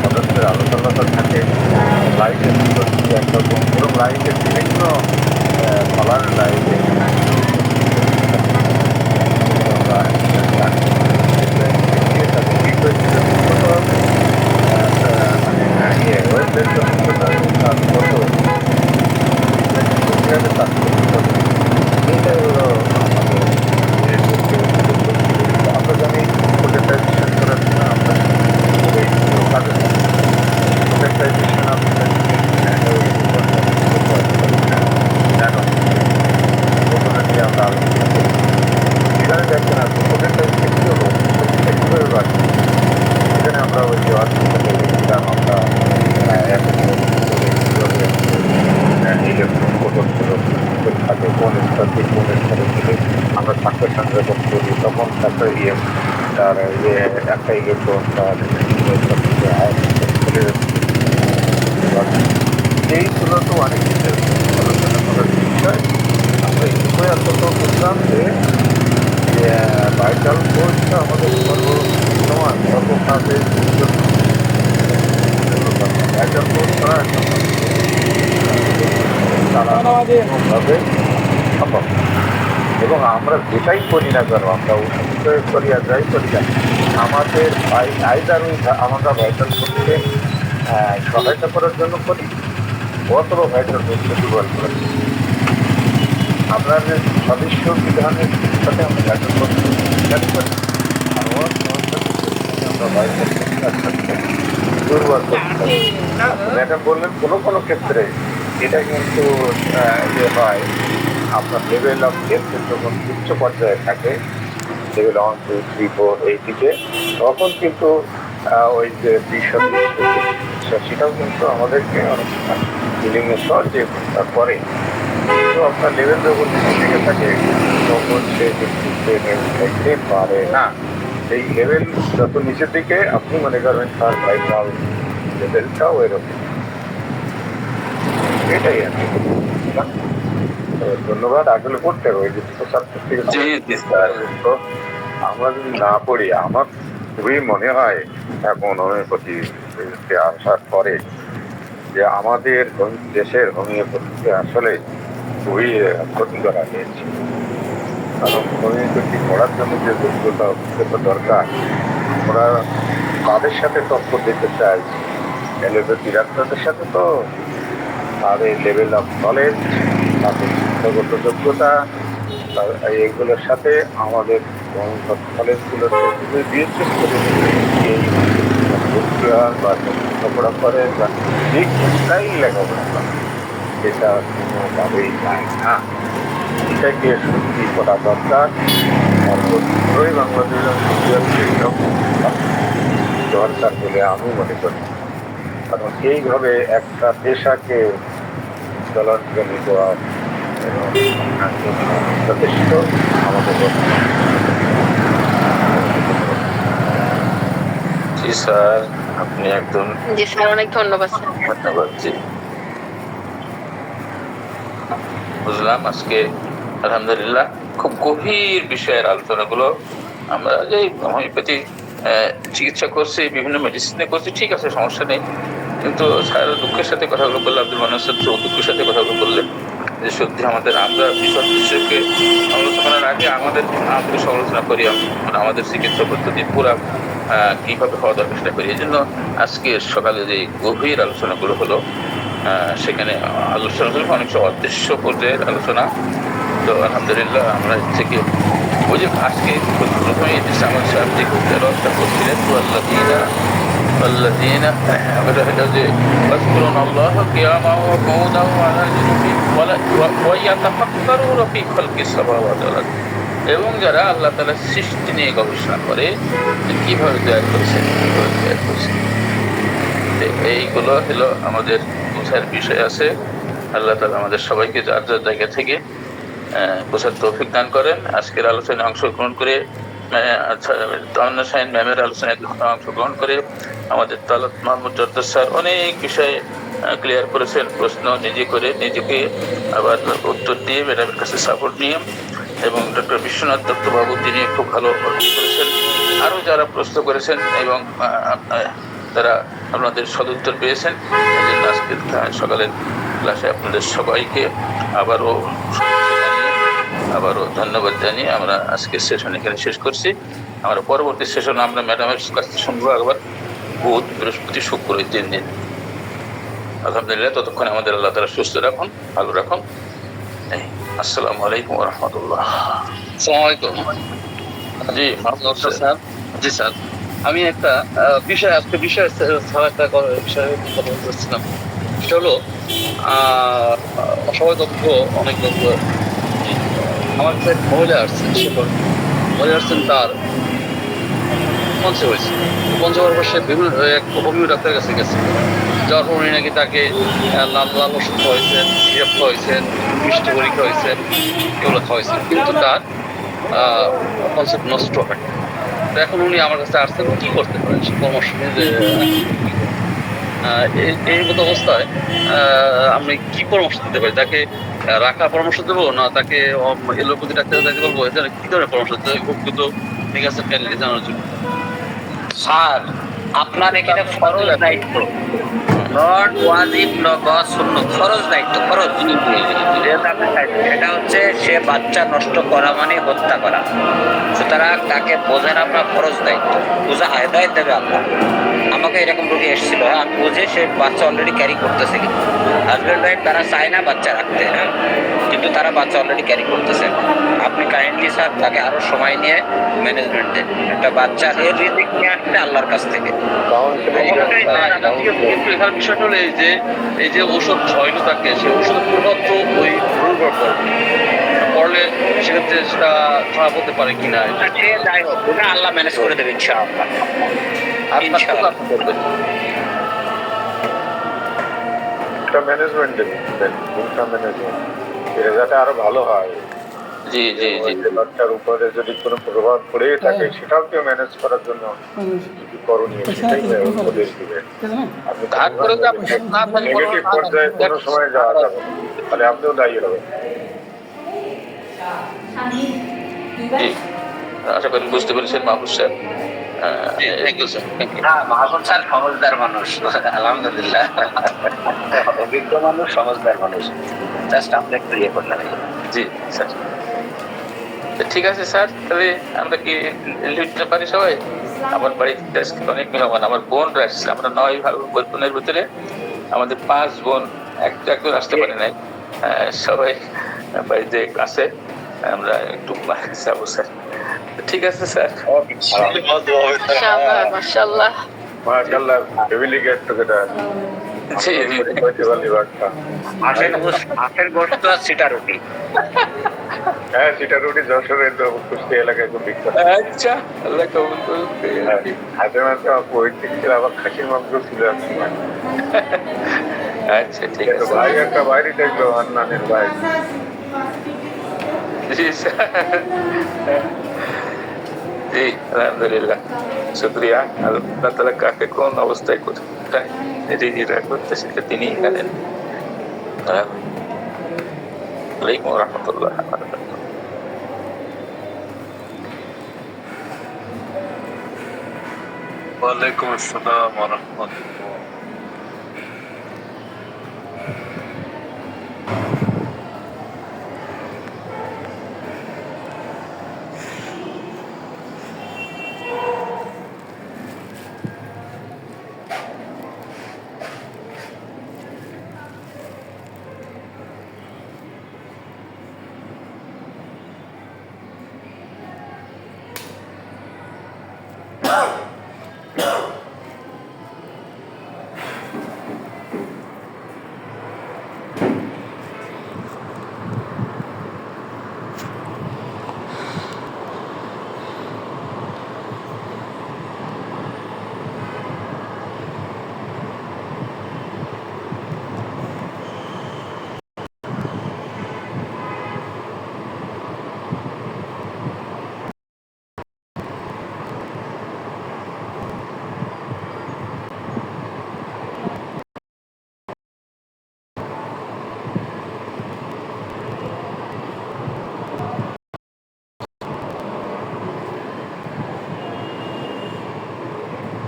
সদস্যের আলোচনাটা থাকে লাইটের একরকম এবং লাইটের বিভিন্ন কালার লাইটে আমরা জানি প্রোটেক্টাইজেশন করার জন্য আমরা প্রোটেক্টাইজেশন আপনাদের আমরা আলোচনা করি। এখানে দেখছেন আপনি প্রোটেক্টাইজেশন কি হলো, কীভাবে রাখছি এখানে আমরা ওই যে হসপিটালে আমরা ইলেকট্রন কোটনগুলো থাকে কোন স্তর থেকে কোন স্তরে থেকে আমরা ছাত্র সংগ্রহ করি, তখন একটা তার একটা ইলেকট্রন এইগুলো তো অনেক কিছু আলোচনা করার বিষয়। আমরা এইগুলোই আলোচনা করলাম যে ভাইটাল ফোর্সটা আমাদের সর্বসময় সর্বকাজের ভাইটাল ফোর্স করা তারাভাবে সম্ভব। এবং আমরা যেটাই করি না কেন, আমরা উন্নত করি আর যাই করি না, আমাদের আইদার আমরা ভাইটাল ফোর্সকে সহায়তা করার জন্য করি, অথবা ভাইটাল ফোর্সকে দুর্বল করার জন্য। আমরা যে সদস্য বিধানের সাথে আমরা ভাইটাল ফোর্সকে করি, আর আমরা আপনার ভাইটাল দুর্বল করতে হবে। ম্যাডাম বললেন কোনো কোনো ক্ষেত্রে এটা কিন্তু ইয়ে হয়, আপনার লেভেল অফ হেলথ যখন উচ্চ পর্যায়ে থাকে, লেভেল 1 2 3 4 এই দিকে, তখন কিন্তু ওই যে বিষয় সেটাও কিন্তু আমাদেরকে অনেক ইলিমিনেশন যে করে। কিন্তু আপনার লেভেল যখন থেকে থাকে তখন সে কিন্তু খাইতে পারে না। এই লেভেল যত নিচের দিকে আপনি মনে করবেন তার ভাইটাল লেভেলটাও এরকম। এটাই আর কি। ধন্যবাদ। আসলে করতে হবে যে ছাত্র থেকে জি জি স্যার। তো আমরা যদি না পড়ি, আমার খুবই মনে হয় এখন হোমিওপ্যাথিতে আসার পরে যে আমাদের দেশের হোমিওপ্যাথিকে আসলে খুবই ক্ষতি করা হয়েছে। কারণ হোমিওপ্যাথি পড়ার জন্য যে যোগ্যতা অভিজ্ঞতা দরকার, আমরা তাদের সাথে তৎপর দিতে চাই। এলোপ্যাথি ডাক্তারদের সাথে তো তাদের লেভেল অফ নলেজ, তাদের শিক্ষাগত যোগ্যতা, এইগুলোর সাথে আমাদের কলেজগুলোতে খুবই বিশেষ করে এই ভর্তি হওয়ার বা লেখাপড়া করে বা যে কোনটাই লেখাপড়া করে এটা কোনোভাবেই যায় না। এটাকে সত্যি করা দরকার। সর্বত্রই বাংলাদেশের দরকার বলে আমি মনে করি। কারণ এইভাবে একটা পেশাকে জলাঞ্জলি দেওয়া যথেষ্ট আমাদের জি স্যার, আপনি একদম জি স্যার, অনেক ধন্যবাদ স্যার। ধন্যবাদ। জি বুঝলাম। আজকে আলহামদুলিল্লাহ খুব গভীর বিষয়ের আলোচনাগুলো আমরা যে হোমিওপ্যাথি চিকিৎসা করছি, বিভিন্ন মেডিসিনে করছি, ঠিক আছে, সমস্যা নেই। কিন্তু স্যার দুঃখের সাথে কথাগুলো বললে, আব্দুল মান্নান স্যার দুঃখের সাথে কথাগুলো বললেন যে সত্যি আমাদের, আমরা বিষয় বিশেষকে সমালোচনার আগে আমাদের সমালোচনা করি, মানে আমাদের চিকিৎসা পদ্ধতি পুরা কিভাবে হওয়া দরকার সেটা করি। এই জন্য আজকে সকালে যে গভীর আলোচনাগুলো হলো, সেখানে আলোচনা হলো অনেক অদৃশ্য পর্যায়ের আলোচনা। তো আলহামদুলিল্লাহ আমরা এর থেকে ওই যে আজকে প্রথমে আমার সাহেব যে তেলাওয়াতটা করছিলেন, والذين يذكرون الله قياما وقعودا وعلى جنوبهم ويتفكرون في خلق السماوات والأرض, এবং যারা আল্লাহ তাআলার সৃষ্টি নিয়ে গবেষণা করে কিভাবে তৈরি করেছেন, এইগুলো হলো আমাদের বোঝার বিষয় আছে। আল্লাহ তাআলা আমাদের সবাইকে যার যার জায়গা থেকে বোঝার তৌফিক দান করেন। আজকের আলোচনায় অংশগ্রহণ করে, তামান্না শাহিন ম্যামের আলোচনায় অংশগ্রহণ করে আমাদের তালাত মাহমুদ জর্দার স্যার অনেক বিষয়ে ক্লিয়ার করেছেন, প্রশ্ন নিজে করে নিজেকে আবার উত্তর দিয়ে ম্যাডামের কাছে সাপোর্ট নিয়ে, এবং ডক্টর বিশ্বনাথ দত্তবাবু তিনি খুব ভালো করেছেন। আরও যারা প্রশ্ন করেছেন এবং তারা আপনাদের সদুত্তর পেয়েছেন, এই জন্য আজকে সকালের ক্লাসে আপনাদের সবাইকে আবারও ধন্যবাদ জানিয়ে আমরা আজকে সেশন এখানে শেষ করছি। আমরা পরবর্তী সেশন আমরা ম্যাডামের কাছে শুনবো আবার বুধ, বৃহস্পতি, শুক্র, এই 3 দিন। আলহামদুলিল্লাহ, ততক্ষণ আমাদের আল্লাহ তাআলা সুস্থ রাখুন, ভালো রাখুন। আসসালামু আলাইকুম ওয়া রাহমাতুল্লাহ। আসসালামু আলাইকুম। জি মাহমুদ স্যার। জি স্যার, আমি একটা বিষয়ে কথা বলতেছিলাম। সেটা হলো অসহায় দক্ষ অনেক দক্ষ। আমার কাছে মহিলা আসছেন, মহিলা আসছেন, তার পঞ্চে হয়েছে। পঞ্চে হওয়ার পর সে বিভিন্ন এক হোমিও ডাক্তারের কাছে গেছে। যাওয়ার পর উনি নাকি তাকে লাল ওষুধ খাওয়াইছেন, সিরাপ খাওয়াইছেন, মিষ্টি বড়ি খাওয়াইছেন, এগুলো খাওয়াইছেন, কিন্তু তার কনসেপ্ট নষ্ট হয়। তো এখন উনি আমার কাছে আসছেন, কি করতে পারেন সে পরামর্শ নিয়ে। এই মতো অবস্থায় আমি কি পরামর্শ দিতে পারি? তাকে রাখার পরামর্শ দেবো, না তাকে এলোপ্যাথি ডাক্তারের যাইতে বলবো? এখানে কি ধরনের পরামর্শ দিতে হবে? উপকৃত ঠিক আছে কাইন্ডলি জানার জন্য। স্যার, আপনার এখানে ফরজ দায়িত্ব, নট ওয়াজিব বা সুন্নাত, ফরজ দায়িত্ব, ফরজ। সেটা হচ্ছে সে বাচ্চা নষ্ট করা মানে হত্যা করা। সুতরাং তাকে বোঝেন আপনার ফরজ দায়িত্ব, বোঝা হেদায়েত দেবে আল্লাহ। আমাকে এরকম রোগী এসেছিল, আমি বুঝে সে বাচ্চা অলরেডি ক্যারি করতেছে, কিন্তু হাজবেন্ড ওয়াইফ তারা চায় না বাচ্চা রাখতে, হ্যাঁ, কিন্তু তারা বাচ্চা অলরেডি ক্যারি করতেছে। আপনি কাইন্ডলি স্যার তাকে আরো সময় নিয়ে ম্যানেজমেন্ট দেন, একটা বাচ্চা এর রিজিক নিয়ে আসবে আল্লাহর কাছ থেকে। কিন্তু এখানে বিষয়টা হলো এই যে ঔষধ ছয়লো তাকে, সে ঔষধের প্রভাব তো ওই রোগের পড়লে সেক্ষেত্রে সেটা খারাপ হতে পারে কিনা, সে যাই হোক, ওটা আল্লাহ ম্যানেজ করে দেবে ইনশাআল্লাহ। ইনশাআল্লাহ করবেন। একটা ম্যানেজমেন্ট দেবেন, ভুলটা ম্যানেজমেন্ট, এটা যাতে আরো ভালো হয়। জি জি জি, ওই বাচ্চার উপরে যদি কোনো প্রভাব পড়ে থাকে সেটাও কেউ ম্যানেজ করার জন্য কি করণীয় সেটাই উপদেশ দিবেন। আপনি ভাগ করে যে আপনি না থাকলে নেগেটিভ পর্যায়ে কোনো সময় যাওয়া যাবে না, তাহলে আপনিও দায়ী হবেন। জি, আশা করি বুঝতে পেরেছেন Mahbub sir. Thank you sir. হ্যাঁ, মাহবুব স্যার সমজদার মানুষ, আলহামদুলিল্লাহ। অভিজ্ঞ মানুষ, সমজদার মানুষ। জাস্ট আমরা একটু ইয়ে করলাম। জি স্যার, ঠিক আছে স্যার, তাহলে আমরা কি লিখতে পারি সবাই? আমার বাড়িতে আজকে অনেক মেহমান, আমার বোনরা আসছে, আমরা 9 বোনের ভিতরে আমাদের 5 বোন, একজন আসতে পারে নাই, সবাই বাড়িতে আছে, আমরা একটু যাবো স্যার। ঠিক আছে স্যার। মাশাআল্লাহ মাশাআল্লাহ। মাশাআল্লাহ, ফ্যামিলি গেট টুগেদার। জি জি, হাঁসের গোশত আর সিটা রুটি। হ্যাঁ, সেটা রুটি যশোরের কুষ্টি এলাকায় খুব বিখ্যাত। আচ্ছা, আল্লাহ কবুল করুন। হাতে মাঝে পৈতৃক ছিল, আবার খাসির মাংস ছিল এক সময়। আচ্ছা ঠিক কিন্তু আছে ভাই একটা বাইরে দেখলো, আন্নানের ভাই। জি স্যার, জি আলহামদুলিল্লাহ, শুক্রিয়া। আল্লাহ তাআলা কাকে কোন অবস্থায় কোথায় রিজিক করতে সেটা তিনি জানেন। আলাইকুম ওয়া রাহমাতুল্লাহ ওয়া বারাকাতুহু। ওয়ালাইকুম আসসালাম ওয়া রাহমাতুল্লাহ।